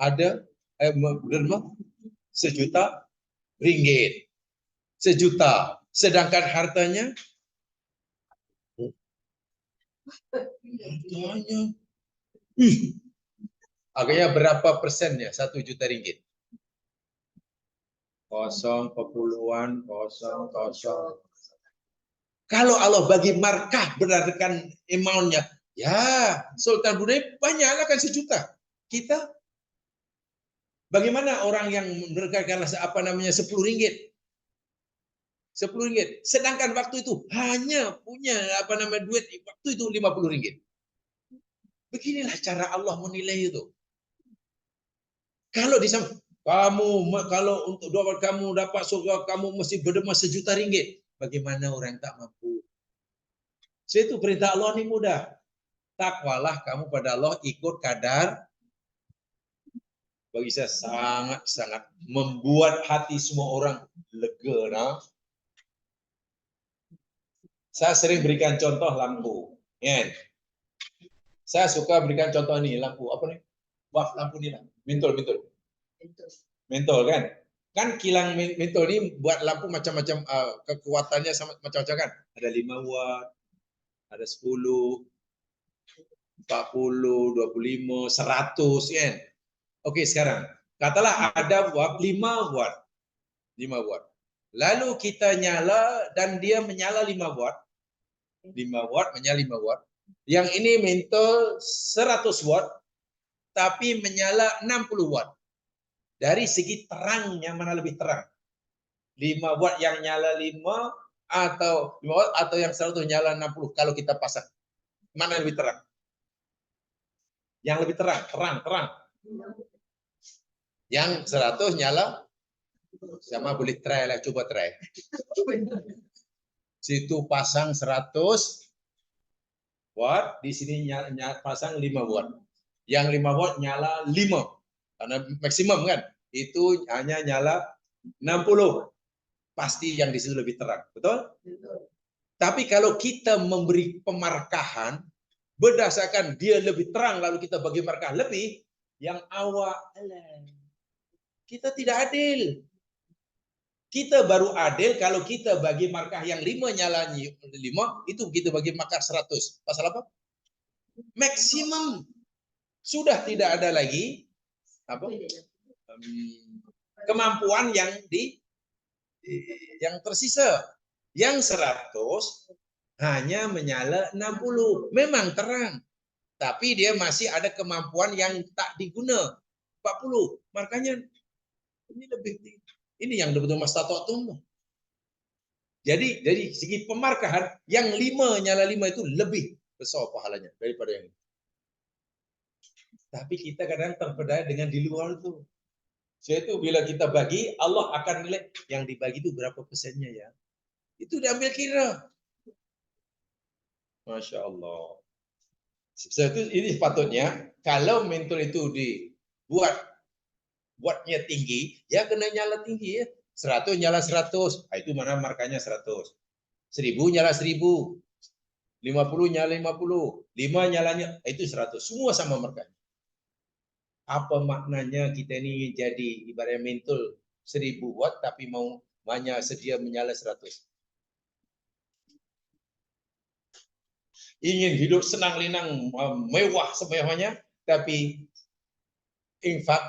ada derma 1 juta ringgit. 1 juta. Sedangkan hartanya agaknya berapa persennya 1 juta ringgit? 0,0000. Kalau Allah bagi markah berdasarkan amount-nya, ya Sultan Brunei banyaklah kan 1 juta. Kita bagaimana orang yang memberikan 10 ringgit? 10 ringgit. Sedangkan waktu itu hanya punya duit waktu itu 50 ringgit. Beginilah cara Allah menilai itu. Kalau kalau untuk doa kamu dapat surga, kamu mesti berderma 1 juta ringgit. Bagaimana orang yang tak mampu? Itu perintah Allah ini mudah. Takwalah kamu pada Allah ikut kadar. Bagi saya sangat-sangat membuat hati semua orang lega. Nah. Saya sering berikan contoh lampu. Saya suka berikan contoh ini, lampu apa nih? Wah, lampu ini lah. Mentol. Mentol kan? Kan kilang mentol ini buat lampu macam-macam, kekuatannya sama macam-macam kan? Ada 5 watt, ada 10, 40, 25, 100 kan? Oke, sekarang katalah ada 5 watt. 5 watt. Lalu kita nyala dan dia menyala 5 watt. 5 watt menyala 5 watt. Yang ini mentol 100 watt tapi menyala 60 watt. Dari segi terangnya mana lebih terang? 5 watt yang nyala 5 atau 5 watt atau yang 100 nyala 60 kalau kita pasang. Mana lebih terang? Yang lebih terang. Yang 100 nyala sama boleh try lah, coba try. Situ pasang 100 watt, di sini pasang 5 watt. Yang 5 watt nyala 5. Karena maksimum kan. Itu hanya nyala 60. Pasti yang di situ lebih terang. Betul? Tapi kalau kita memberi pemarkahan berdasarkan dia lebih terang lalu kita bagi markah lebih, yang awak kita tidak adil. Kita baru adil kalau kita bagi markah yang 5 nyala 5, itu kita bagi markah 100. Pasal apa? Maksimum. Sudah tidak ada lagi apa? Kemampuan yang tersisa. Yang 100 hanya menyala 60. Memang terang. Tapi dia masih ada kemampuan yang tak diguna. 40. Makanya ini lebih tinggi. Ini yang betul-betul mastata'tum. Jadi dari segi pemarkahan yang 5 nyala 5 itu lebih besar pahalanya daripada yang ini. Tapi kita kadang terpedaya dengan di luar itu. Yaitu bila kita bagi, Allah akan nilai yang dibagi itu berapa persennya ya. Itu diambil kira. Masya Allah. Ini sepatutnya kalau mentor itu buatnya tinggi, ya kena nyala tinggi ya. 100 nyala 100. Itu mana markanya 100. 1000 nyala 1000. 50 nyala 50. 5 nyalanya itu 100. Semua sama markanya. Apa maknanya kita ini jadi ibarat mentor 1000 watt tapi mau hanya sedia menyala 100. Ingin hidup senang lenang mewah semewahnya tapi infak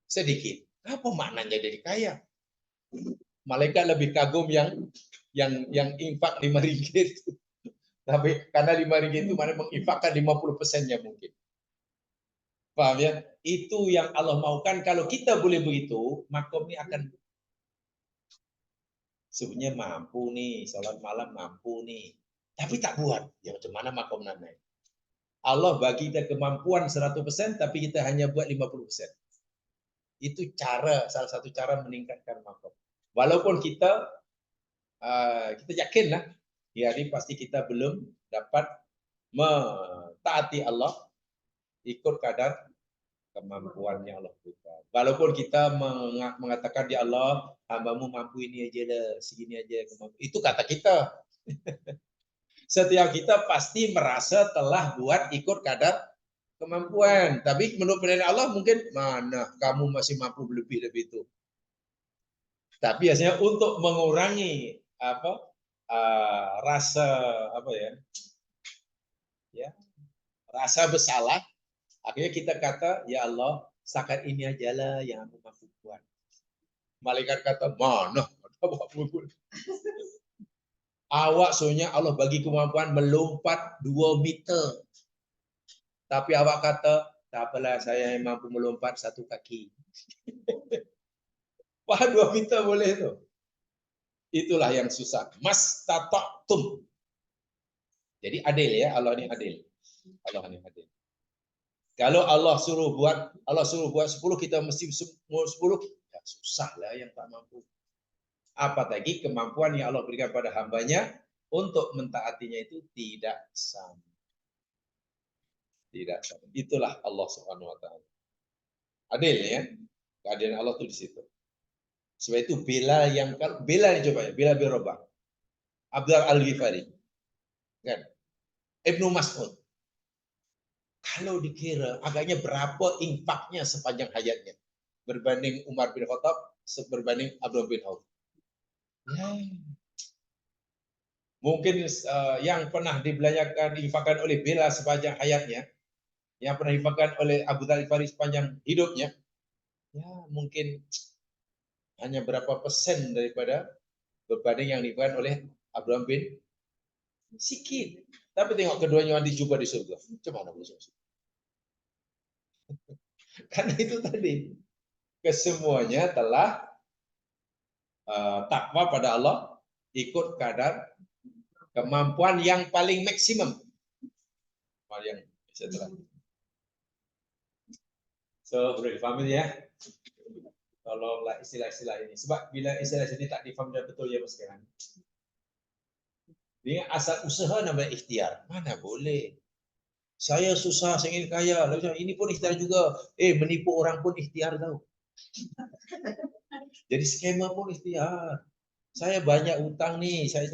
sedikit. Apa maknanya jadi kaya? Malaikat lebih kagum yang infak 5 ringgit. Tapi karena 5 ringgit itu mana menginfakkan 50%-nya mungkin. Paham ya? Itu yang Allah maukan. Kalau kita boleh begitu, makom ini akan sebenarnya mampu nih, salat malam mampu nih. Tapi tak buat. Ya macam mana makom naik? Allah bagi kita kemampuan 100%, tapi kita hanya buat 50%. Itu salah satu cara meningkatkan makom. Walaupun kita yakin lah, ya ini pasti kita belum dapat mentaati Allah ikut kadar kemampuan yang Allah berikan. Walaupun kita mengatakan ya Allah, hambamu mampu ini aja lah, segini aja kemampuan. Itu kata kita. Setiap kita pasti merasa telah buat ikut kadar kemampuan. Tapi menurut penilaian Allah mungkin mana kamu masih mampu lebih itu. Tapi biasanya untuk mengurangi rasa rasa bersalah, akhirnya kita kata ya Allah setakat ini aja lah yang aku mampu buat. Malaikat kata mana awak soalnya Allah bagi kemampuan melompat 2 meter. Tapi awak kata tak apalah saya yang mampu melompat 1 kaki. Wah 2 meter boleh tu. Itulah yang susah. Mastata'tum. Jadi adil ya, Allah ini adil. Allah ini adil. Kalau Allah suruh buat 10, kita mesti 10, ya susah lah yang tak mampu. Apa lagi kemampuan yang Allah berikan pada hambanya untuk mentaatinya itu tidak sama. Tidak sama. Itulah Allah Subhanahu wa taala. Adil ya. Keadilan Allah itu di situ. Sebab itu Bilal ini coba ya, Bilal bin Rabah. Abdul Al-Ghifari. Kan? Ibnu Mas'ud. Kalau dikira agaknya berapa infaknya sepanjang hayatnya berbanding Umar bin Khattab, berbanding Abdullah bin Auf. Mungkin yang pernah dibelanjakan infakkan oleh Bilal sepanjang hayatnya, yang pernah infakkan oleh Abu Dzar Al-Ghifari sepanjang hidupnya, ya mungkin hanya berapa persen daripada berbanding yang diinfakkan oleh Abraham bin sikit. Tapi tengok keduanya dijumpa di surga. Coba mana boleh surga? Karena itu tadi kesemuanya telah takwa pada Allah ikut kadar kemampuan yang paling maksimum. Yang setelah So, boleh difahami ya? Tolonglah istilah-istilah ini. Sebab bila istilah ini tak difaham dan betul ya mas sekarang. Ini asal usaha namanya ikhtiar. Mana boleh. Saya susah, saya ingin kaya. Ini pun ikhtiar juga. Menipu orang pun ikhtiar tau. Jadi skema pun ikhtiar. Saya banyak utang nih, saya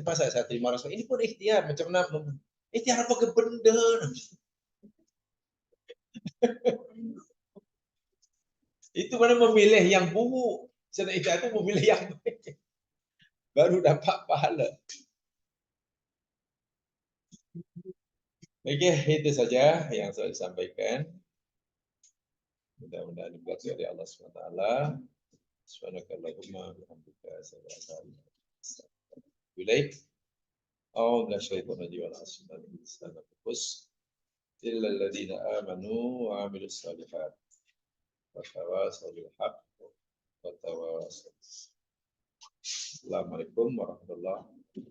terima rasuah. Ini pun ikhtiar. Macam mana? Ikhtiar apa ke benda? Itu mana memilih yang buruk. Sedang ikhtiar itu memilih yang baik. Baru dapat pahala. Okey, itu saja yang saya sampaikan. Mudah-mudahan diberkati oleh Allah SWT. Subhanakallahumma bihamdika asyhadu an la ilaha illa anta astaghfiruka wa atubu ilaik. إلا الذين آمنوا وعملوا الصالحات وتواصوا بالحق وتواصوا. Assalamualaikum warahmatullahi wabarakatuh.